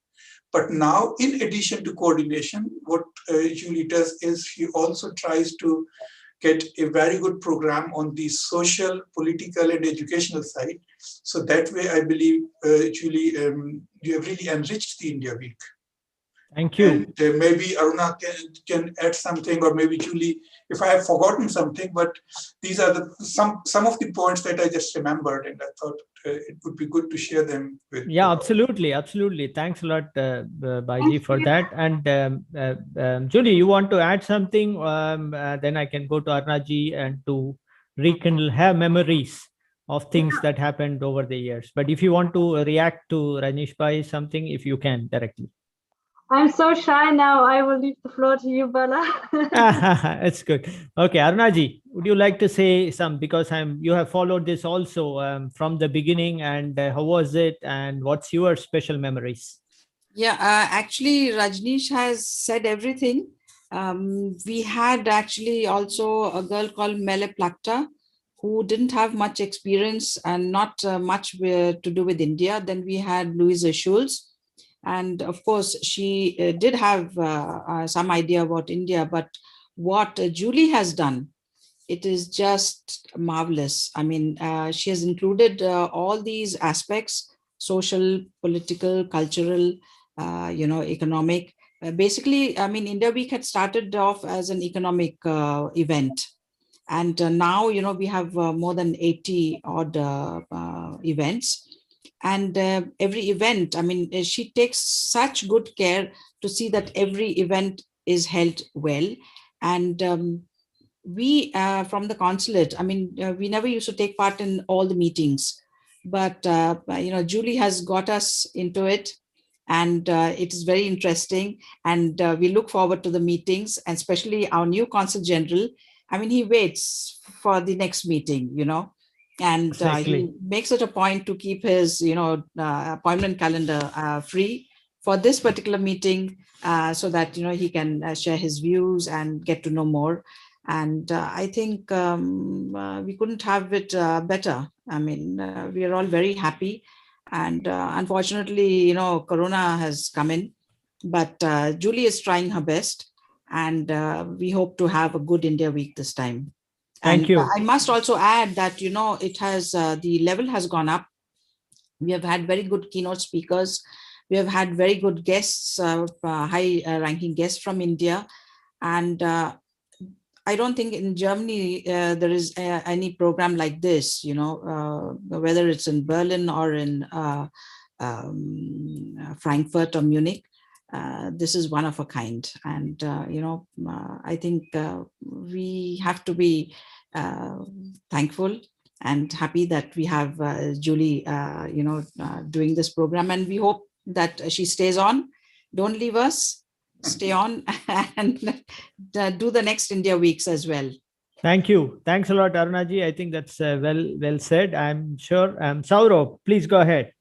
But now, in addition to coordination, what Julie does is she also tries to get a very good program on the social, political, and educational side. So that way, I believe, Julie, you have really enriched the India Week. Thank you. And maybe Aruna can add something, or maybe Julie, if I have forgotten something. But these are some of the points that I just remembered, and I thought it would be good to share them with. Yeah, absolutely, absolutely. Thanks a lot, Baiji, for that. And Julie, you want to add something? Then I can go to Arnaji and to rekindle her memories of things that happened over the years. But if you want to react to Rajneesh Bhai, something, if you can directly. I'm so shy now. I will leave the floor to you, Bala. It's good. Okay, Arnaji, would you like to say some, because you have followed this also from the beginning, and how was it, and what's your special memories? Yeah, actually, Rajneesh has said everything. We had actually also a girl called Mele Plakta, who didn't have much experience and not much to do with India. Then we had Louisa Schulz. And of course, she did have some idea about India, but what Julie has done, it is just marvelous. I mean, she has included all these aspects: social, political, cultural, economic. Basically, I mean, India Week had started off as an economic event. And now, we have more than 80 odd events. And every event, I mean, she takes such good care to see that every event is held well. And we from the consulate, I mean, we never used to take part in all the meetings, but Julie has got us into it, and it is very interesting. And we look forward to the meetings, and especially our new consul general. I mean, he waits for the next meeting, and Exactly. he makes it a point to keep his appointment calendar free for this particular meeting, so that he can share his views and get to know more. And I think we couldn't have it better. I mean, we are all very happy. And unfortunately, Corona has come in, but Julie is trying her best. And we hope to have a good India Week this time. Thank And you. I must also add that, it has, the level has gone up. We have had very good keynote speakers. We have had very good guests, high ranking guests from India. And I don't think in Germany there is any program like this, whether it's in Berlin or in Frankfurt or Munich. This is one of a kind. And, I think we have to be thankful and happy that we have Julie, doing this program. And we hope that she stays on. Don't leave us. Stay on and do the next India Weeks as well. Thank you. Thanks a lot, Arunaji. I think that's well said. I'm sure. Saurabh, please go ahead.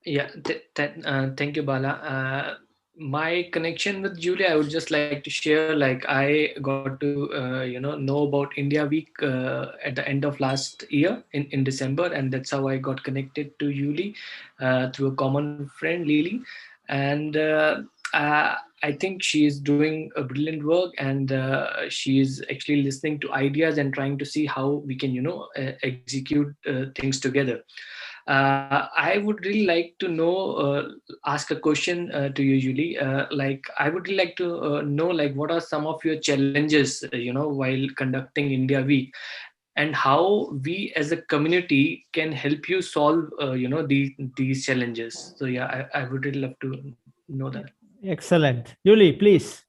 Yeah, thank you, Bala. My connection with Julie, I would just like to share. Like, I got to know about India Week at the end of last year in December, and that's how I got connected to Julie through a common friend, Lily. And I think she is doing a brilliant work, and she is actually listening to ideas and trying to see how we can, execute things together. I would really like to know, ask a question to you, Julie. Like, I would really like to know, like, what are some of your challenges, while conducting India Week, and how we as a community can help you solve, these challenges. So yeah, I would really love to know that. Excellent. Julie, please.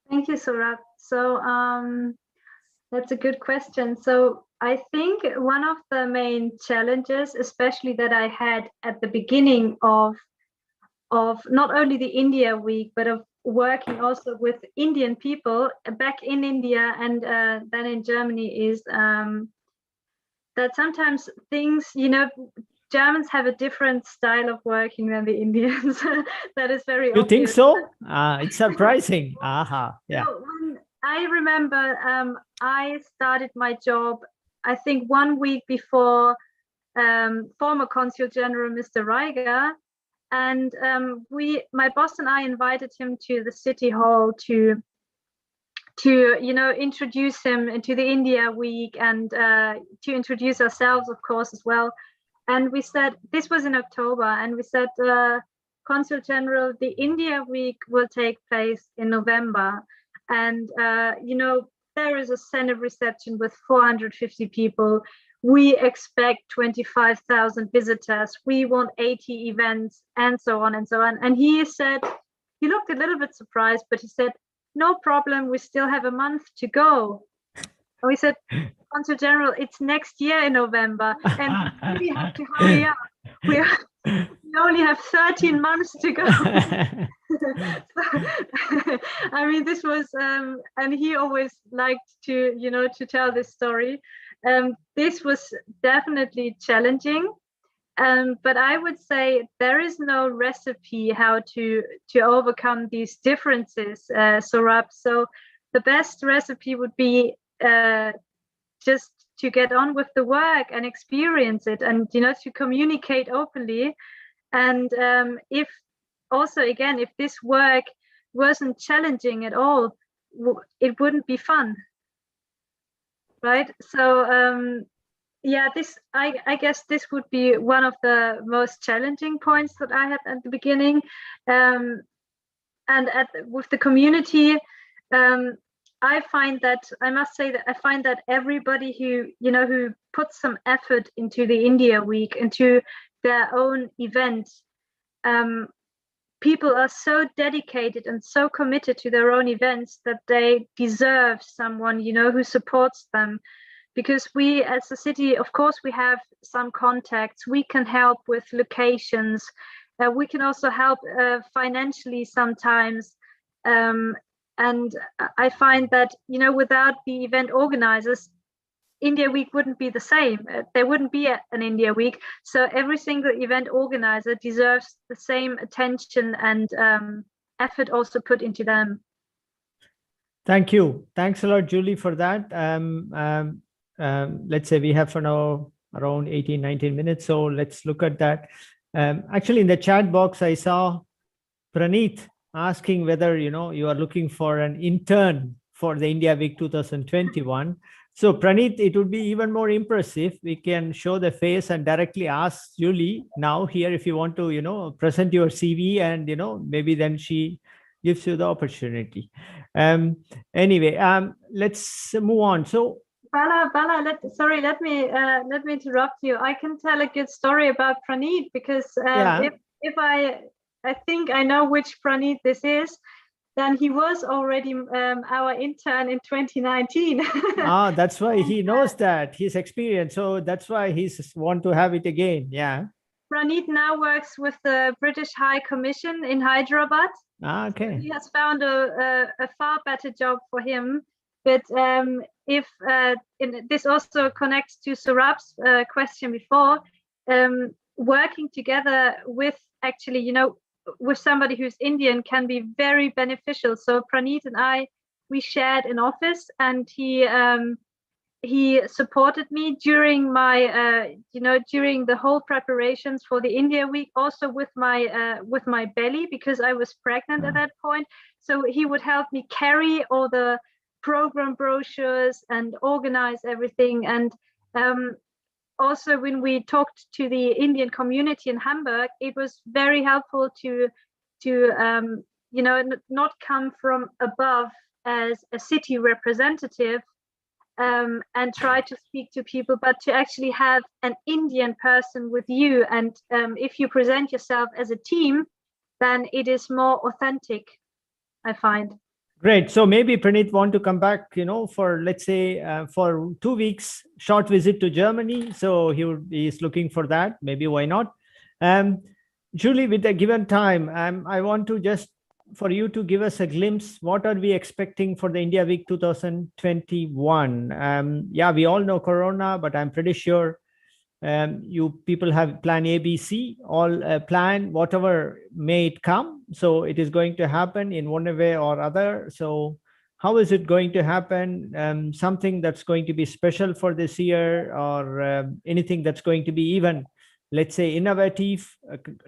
Thank you, Saurabh. So that's a good question. So I think one of the main challenges, especially that I had at the beginning of not only the India Week, but of working also with Indian people back in India and then in Germany, is that sometimes things, Germans have a different style of working than the Indians. That is very You obvious. think so? It's surprising. Aha. Yeah. So when I remember I started my job, I think 1 week before former Consul General Mr. Reiger, and my boss and I invited him to the City Hall to introduce him into the India Week, and to introduce ourselves, of course, as well. And we said, this was in October, and we said, Consul General, the India Week will take place in November. And, there is a Senate reception with 450 people. We expect 25,000 visitors. We want 80 events and so on and so on. And he said, he looked a little bit surprised, but he said, no problem, we still have a month to go. And we said, Consul General, it's next year in November, and we really have to hurry up. We only have 13 months to go. I mean, this was, and he always liked to, to tell this story. This was definitely challenging. But I would say there is no recipe how to overcome these differences, Saurabh. So the best recipe would be just to get on with the work and experience it, and to communicate openly. And if this work wasn't challenging at all, it wouldn't be fun, right? So I guess this would be one of the most challenging points that I had at the beginning. And with the community, I find that everybody who puts some effort into the India Week, into their own event, people are so dedicated and so committed to their own events that they deserve someone, who supports them. Because we as a city, of course, we have some contacts. We can help with locations. We can also help financially sometimes. And I find that, without the event organizers, India Week wouldn't be the same. There wouldn't be an India Week. So every single event organizer deserves the same attention and effort also put into them. Thank you. Thanks a lot, Julie, for that. Let's say we have for now around 18, 19 minutes. So let's look at that. Actually, in the chat box, I saw Praneeth asking whether, you are looking for an intern for the India Week 2021. So Praneeth, it would be even more impressive. We can show the face and directly ask Julie now here if you want to, present your CV, and, maybe then she gives you the opportunity. Anyway, let's move on. So Bala, let me interrupt you. I can tell a good story about Praneeth, because if I think I know which Praneeth this is, then he was already our intern in 2019. That's why he knows that, his experience. So that's why he's want to have it again. Yeah. Praneeth now works with the British High Commission in Hyderabad. Okay. So he has found a far better job for him. But this also connects to Saurabh's question before, working together with with somebody who's Indian can be very beneficial. So Praneeth and we shared an office, and he supported me during my during the whole preparations for the India Week, also with my belly, because I was pregnant at that point. So he would help me carry all the program brochures and organize everything. And also when we talked to the Indian community in Hamburg, it was very helpful to not come from above as a city representative and try to speak to people, but to actually have an Indian person with you. And if you present yourself as a team, then it is more authentic, I find. Great. So maybe Praneeth want to come back, for, let's say, for 2 weeks, short visit to Germany. So he is looking for that. Maybe why not? Julie, with a given time, I want to just for you to give us a glimpse. What are we expecting for the India Week 2021? Yeah, we all know Corona, but I'm pretty sure you people have plan A, B, C, all plan whatever may it come. So it is going to happen in one way or other. So how is it going to happen? Something that's going to be special for this year, or anything that's going to be even, let's say, innovative,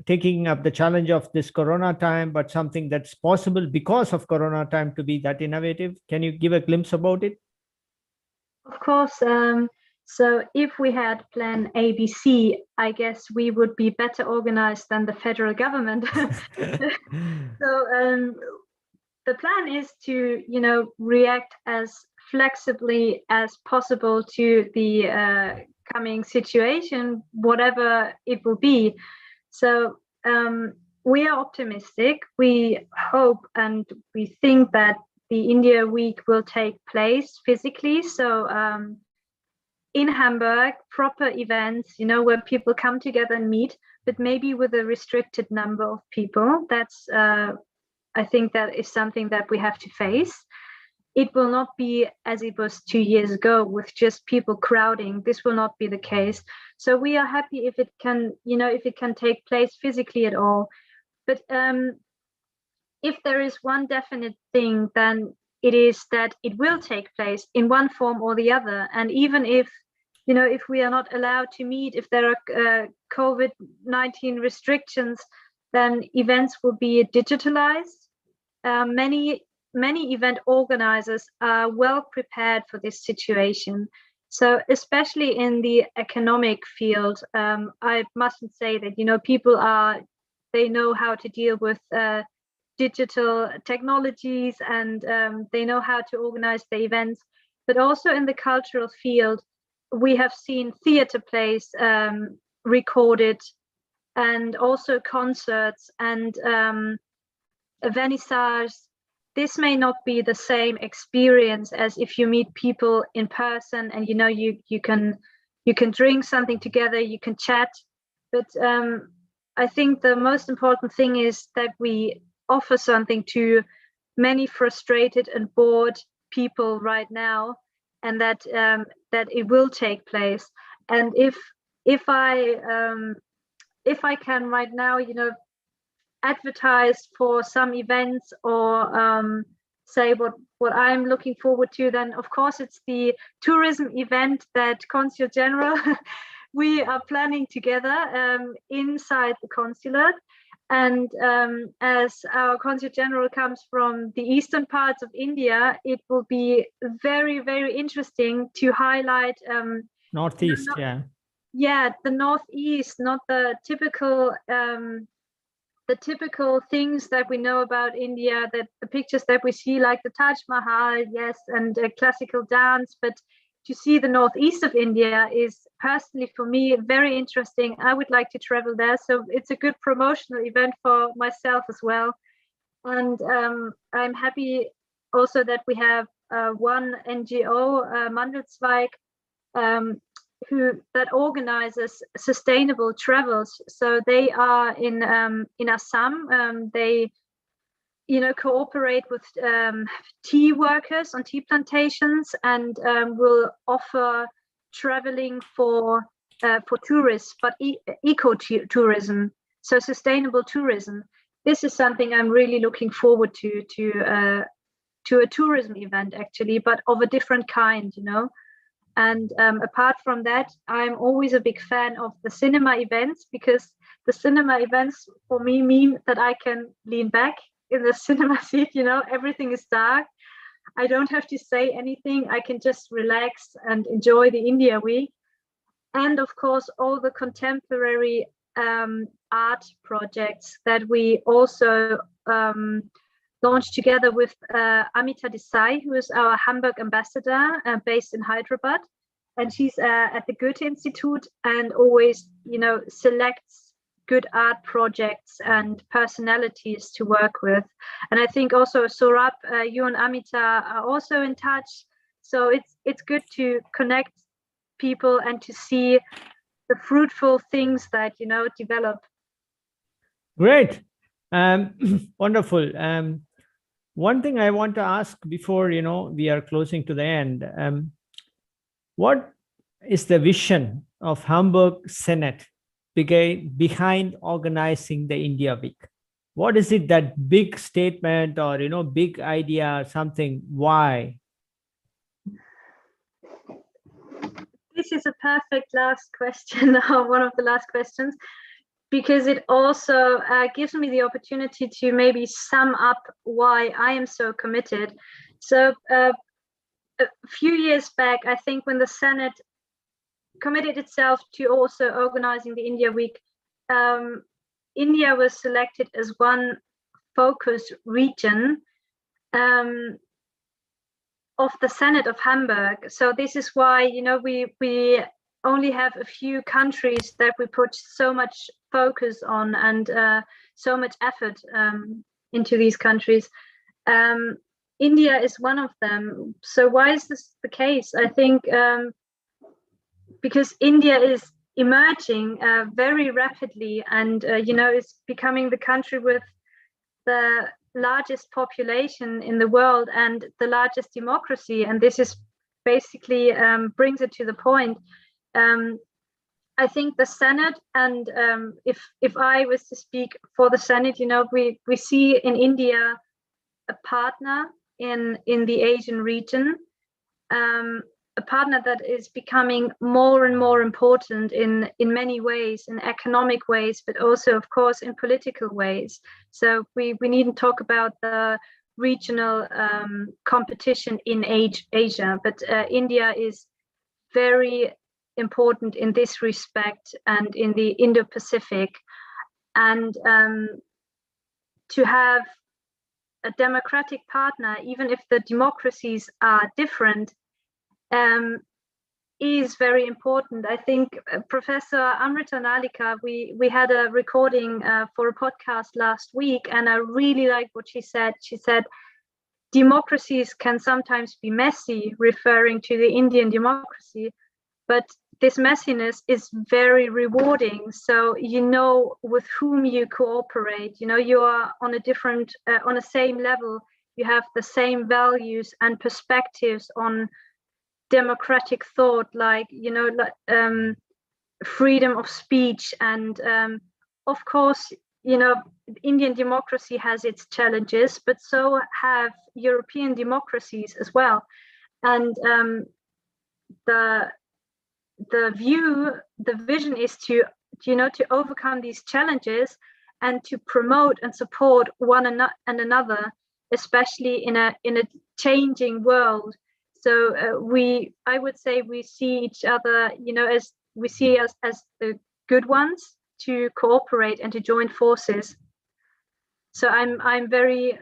taking up the challenge of this Corona time, but something that's possible because of Corona time to be that innovative. Can you give a glimpse about it? Of course. So if we had plan ABC, I guess we would be better organized than the federal government. So the plan is to, react as flexibly as possible to the coming situation, whatever it will be. So we are optimistic. We hope and we think that the India Week will take place physically. So in Hamburg, proper events, where people come together and meet, but maybe with a restricted number of people. That's, I think that is something that we have to face. It will not be as it was 2 years ago with just people crowding. This will not be the case. So we are happy if it can, if it can take place physically at all. But if there is one definite thing, then it is that it will take place in one form or the other. And even if, if we are not allowed to meet, if there are COVID-19 restrictions, then events will be digitalized. Many event organizers are well prepared for this situation. So especially in the economic field, I mustn't say that, people they know how to deal with digital technologies, and they know how to organize the events. But also in the cultural field, we have seen theater plays recorded, and also concerts and vernissages. This may not be the same experience as if you meet people in person and you can drink something together, you can chat. But I think the most important thing is that we offer something to many frustrated and bored people right now, and that it will take place. And if I can right now, advertise for some events or say what I'm looking forward to, then of course it's the tourism event that Consul General we are planning together inside the consulate. And as our Consul General comes from the eastern parts of India, it will be very, very interesting to highlight Northeast, yeah, the Northeast, not the typical things that we know about India, that the pictures that we see, like the Taj Mahal, yes, and classical dance, but to see the Northeast of India is personally for me very interesting. I would like to travel there, so it's a good promotional event for myself as well. And I'm happy also that we have one NGO, Mandelzweig, that organizes sustainable travels. So they are in Assam. They cooperate with tea workers on tea plantations, and will offer traveling for tourists, but eco-tourism, so sustainable tourism. This is something I'm really looking forward to a tourism event, actually, but of a different kind, And apart from that, I'm always a big fan of the cinema events, because the cinema events for me mean that I can lean back in the cinema seat, everything is dark. I don't have to say anything. I can just relax and enjoy the India Week. And of course, all the contemporary art projects that we also launched together with Amita Desai, who is our Hamburg ambassador based in Hyderabad. And she's at the Goethe Institute and always, selects good art projects and personalities to work with. And I think also Saurabh, you and Amita are also in touch. So it's good to connect people and to see the fruitful things that, develop. Great. Wonderful. One thing I want to ask before, we are closing to the end, what is the vision of Hamburg Senate behind organizing the India Week? What is it, that big statement or, big idea, something, why? This is a perfect last question, one of the last questions, because it also gives me the opportunity to maybe sum up why I am so committed. So a few years back, I think when the Senate committed itself to also organizing the India Week. India was selected as one focus region of the Senate of Hamburg. So this is why, you know, we only have a few countries that we put so much focus on and so much effort into these countries. India is one of them. So why is this the case? I think because India is emerging very rapidly, and you know, it's becoming the country with the largest population in the world and the largest democracy. And this is basically brings it to the point. I think the Senate, and if I was to speak for the Senate, you know, we see in India a partner in the Asian region, a partner that is becoming more and more important in many ways, in economic ways, but also, of course, in political ways. So we needn't talk about the regional competition in Asia, but India is very important in this respect and in the Indo-Pacific. And to have a democratic partner, even if the democracies are different, is very important. I think Professor Amrita Nalika, we had a recording for a podcast last week, and I really liked what she said. She said, democracies can sometimes be messy, referring to the Indian democracy, but this messiness is very rewarding. So you know with whom you cooperate, you know, you are on a different, on the same level, you have the same values and perspectives on democratic thought, like, you know, freedom of speech. And of course, you know, Indian democracy has its challenges, but so have European democracies as well. And the vision is to, you know, to overcome these challenges and to promote and support one another, especially in a changing world. So I would say we see each other, you know, as we see us as the good ones to cooperate and to join forces. So I'm very,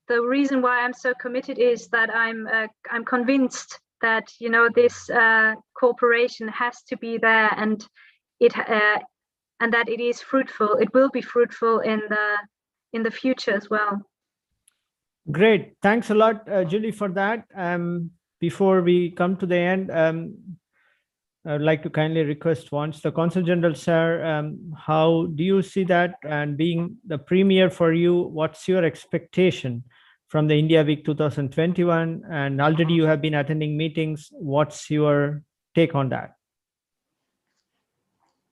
the reason why I'm so committed is that I'm convinced that, you know, this cooperation has to be there, and that it is fruitful. It will be fruitful in the future as well. Great, thanks a lot, Julie, for that. Before we come to the end, I'd like to kindly request once the Consul General, sir, how do you see that? And being the premier for you, what's your expectation from the India Week 2021? And already you have been attending meetings. What's your take on that?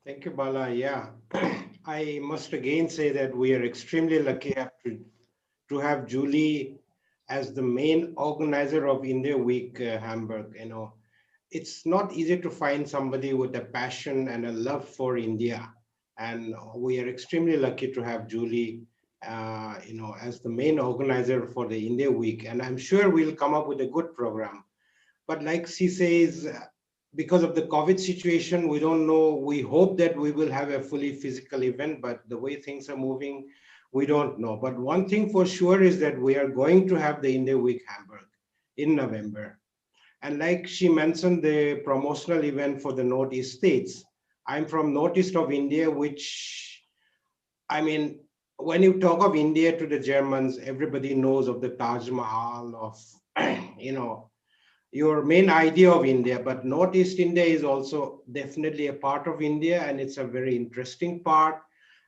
Thank you, Bala. Yeah, I must again say that we are extremely lucky to have Julie as the main organizer of India Week Hamburg. You know, it's not easy to find somebody with a passion and a love for India. And we are extremely lucky to have Julie, you know, as the main organizer for the India Week. And I'm sure we'll come up with a good program. But like she says, because of the COVID situation, we don't know. We hope that we will have a fully physical event, but the way things are moving, we don't know. But one thing for sure is that we are going to have the India Week Hamburg in November. And like she mentioned, the promotional event for the Northeast states. I'm from Northeast of India, which, I mean, when you talk of India to the Germans, everybody knows of the Taj Mahal, of, you know, your main idea of India. But Northeast India is also definitely a part of India, and it's a very interesting part.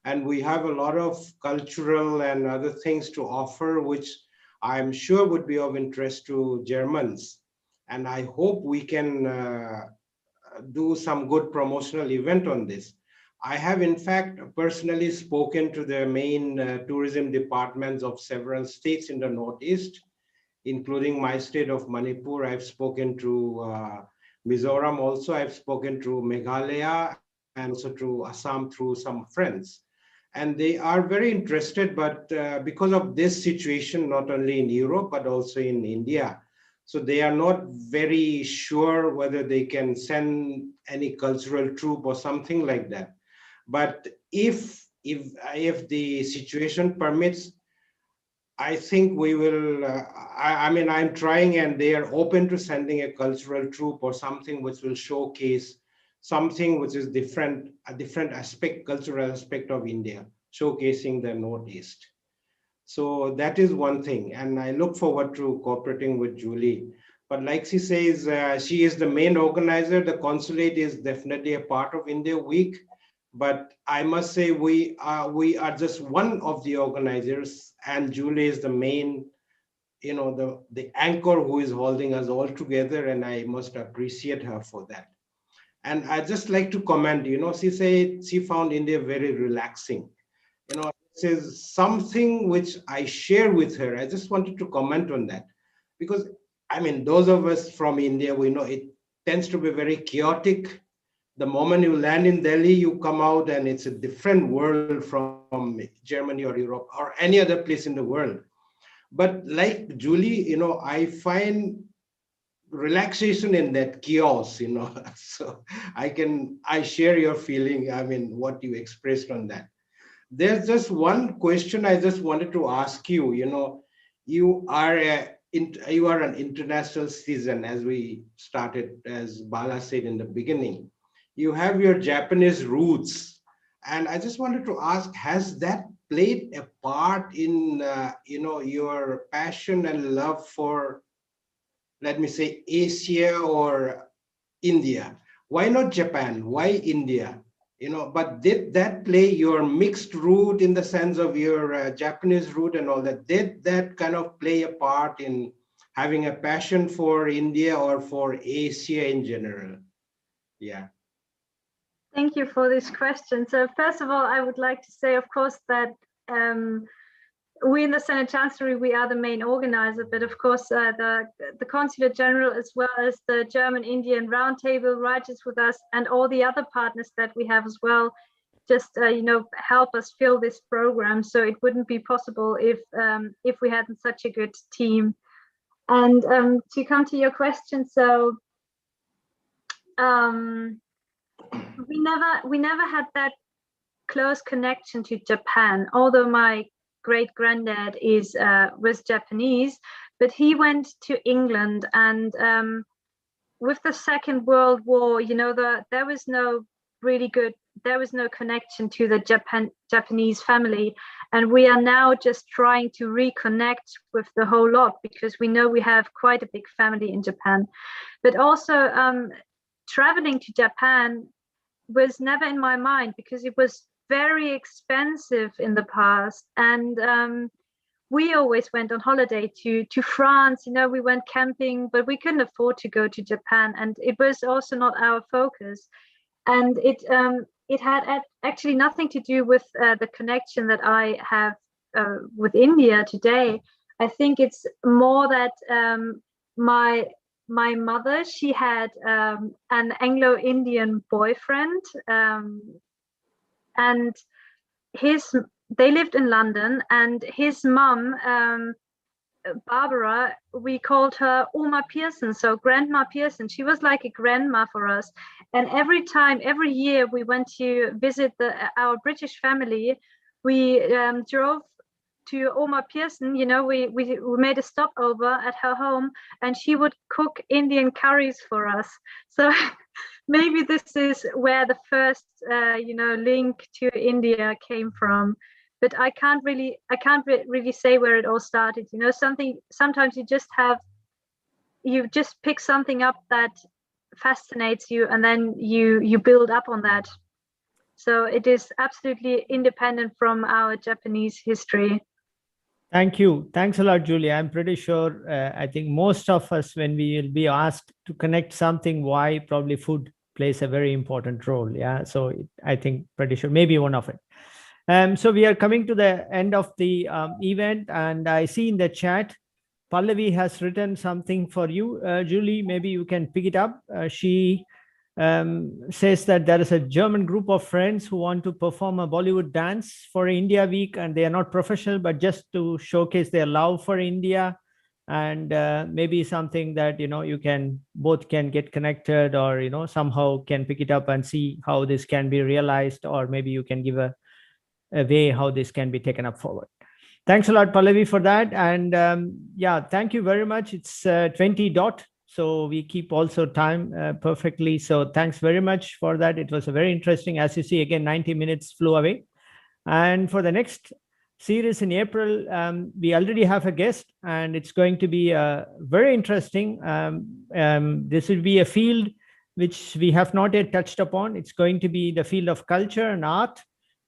And we have a lot of cultural and other things to offer, which I'm sure would be of interest to Germans. And I hope we can do some good promotional event on this. I have, in fact, personally spoken to the main tourism departments of several states in the Northeast, including my state of Manipur. I've spoken to Mizoram also. I've spoken to Meghalaya and also to Assam through some friends. And they are very interested, but because of this situation, not only in Europe, but also in India, So they are not very sure whether they can send any cultural troop or something like that. But if the situation permits, I think we will, I mean, I'm trying, and they are open to sending a cultural troop or something which will showcase something which is different, a different aspect, cultural aspect of India, showcasing the Northeast. So that is one thing. And I look forward to cooperating with Julie. But like she says, she is the main organizer. The consulate is definitely a part of India Week. But I must say we are just one of the organizers, and Julie is the main, you know, the anchor who is holding us all together, and I must appreciate her for that. And I just like to comment, you know, she said she found India very relaxing. You know, this is something which I share with her. I just wanted to comment on that because, I mean, those of us from India, we know it tends to be very chaotic. The moment you land in Delhi, you come out and it's a different world from Germany or Europe or any other place in the world. But like Julie, you know, I find relaxation in that chaos, you know. So I share your feeling, I mean, what you expressed on that. There's just one question I just wanted to ask you. You know, you are an international citizen, as we started, as Bala said in the beginning. You have your Japanese roots, and I just wanted to ask: has that played a part in you know, your passion and love for, let me say, Asia or India? Why not Japan? Why India? You know, but did that play, your mixed root in the sense of your Japanese root and all that, did that kind of play a part in having a passion for India or for Asia in general? Yeah. Thank you for this question. So first of all, I would like to say, of course, that we in the Senate Chancellery, we are the main organizer, but of course the Consulate General, as well as the German-Indian Roundtable, Righteous with us, and all the other partners that we have as well, just you know, help us fill this program. So it wouldn't be possible if we hadn't such a good team. And to come to your question, so we never had that close connection to Japan, although my great granddad was Japanese, but he went to England, and with the Second World War, you know, there was no connection to the Japanese family, and we are now just trying to reconnect with the whole lot because we know we have quite a big family in Japan. But also traveling to Japan was never in my mind because it was very expensive in the past, and we always went on holiday to France. You know, we went camping, but we couldn't afford to go to Japan, and it was also not our focus. And it had actually nothing to do with the connection that I have with India today. I think it's more that my mother, she had an Anglo-Indian boyfriend, and they lived in London, and his mum, Barbara, we called her Oma Pearson, so Grandma Pearson. She was like a grandma for us. And every year we went to visit our British family, we drove to Oma Pearson. You know, we made a stopover at her home, and she would cook Indian curries for us. So maybe this is where the first you know, link to India came from. But I can't really say where it all started. You know, sometimes you just pick something up that fascinates you, and then you build up on that. So it is absolutely independent from our Japanese history. Thank you. Thanks a lot, Julie. I'm pretty sure, I think most of us, when we will be asked to connect something, why, probably food plays a very important role. Yeah. So I think pretty sure, maybe one of it. So we are coming to the end of the event, and I see in the chat, Pallavi has written something for you. Julie, maybe you can pick it up. She says that there is a German group of friends who want to perform a Bollywood dance for India Week, and they are not professional, but just to showcase their love for India. and maybe something that, you can both can get connected, or, somehow can pick it up and see how this can be realized, or maybe you can give a way how this can be taken up forward. Thanks a lot, Pallavi, for that. And yeah, thank you very much. It's 20 dot. So we keep also time perfectly. So thanks very much for that. It was a very interesting, as you see, again, 90 minutes flew away. And for the next series in April, we already have a guest, and it's going to be very interesting. This will be a field which we have not yet touched upon. It's going to be the field of culture and art,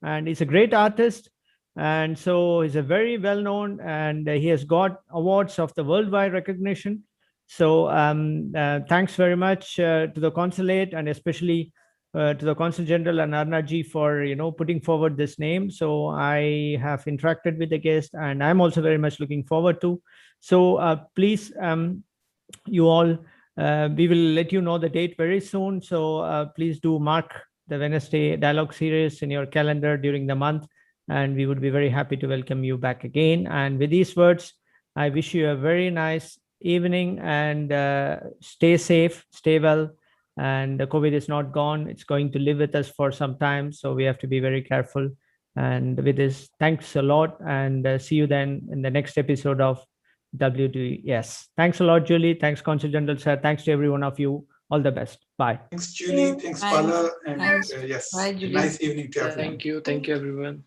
and he's a great artist. And so he's a very well-known, and he has got awards of the worldwide recognition. So thanks very much to the consulate, and especially to the Consul General and Arnaji for putting forward this name. So I have interacted with the guest, and I'm also very much looking forward to. So please, you all, we will let you know the date very soon. So please do mark the Wednesday dialogue series in your calendar during the month, and we would be very happy to welcome you back again. And with these words, I wish you a very nice evening, and stay safe, stay well. And the COVID is not gone. It's going to live with us for some time. So we have to be very careful. And with this, thanks a lot, and see you then in the next episode of WDS. Thanks a lot, Julie. Thanks, Consul General Sir. Thanks to every one of you. All the best. Bye. Thanks, Julie. Thanks, Bala. And Thanks. yes, Bye, Julie. nice evening to everyone. Thank you. Thank you, everyone.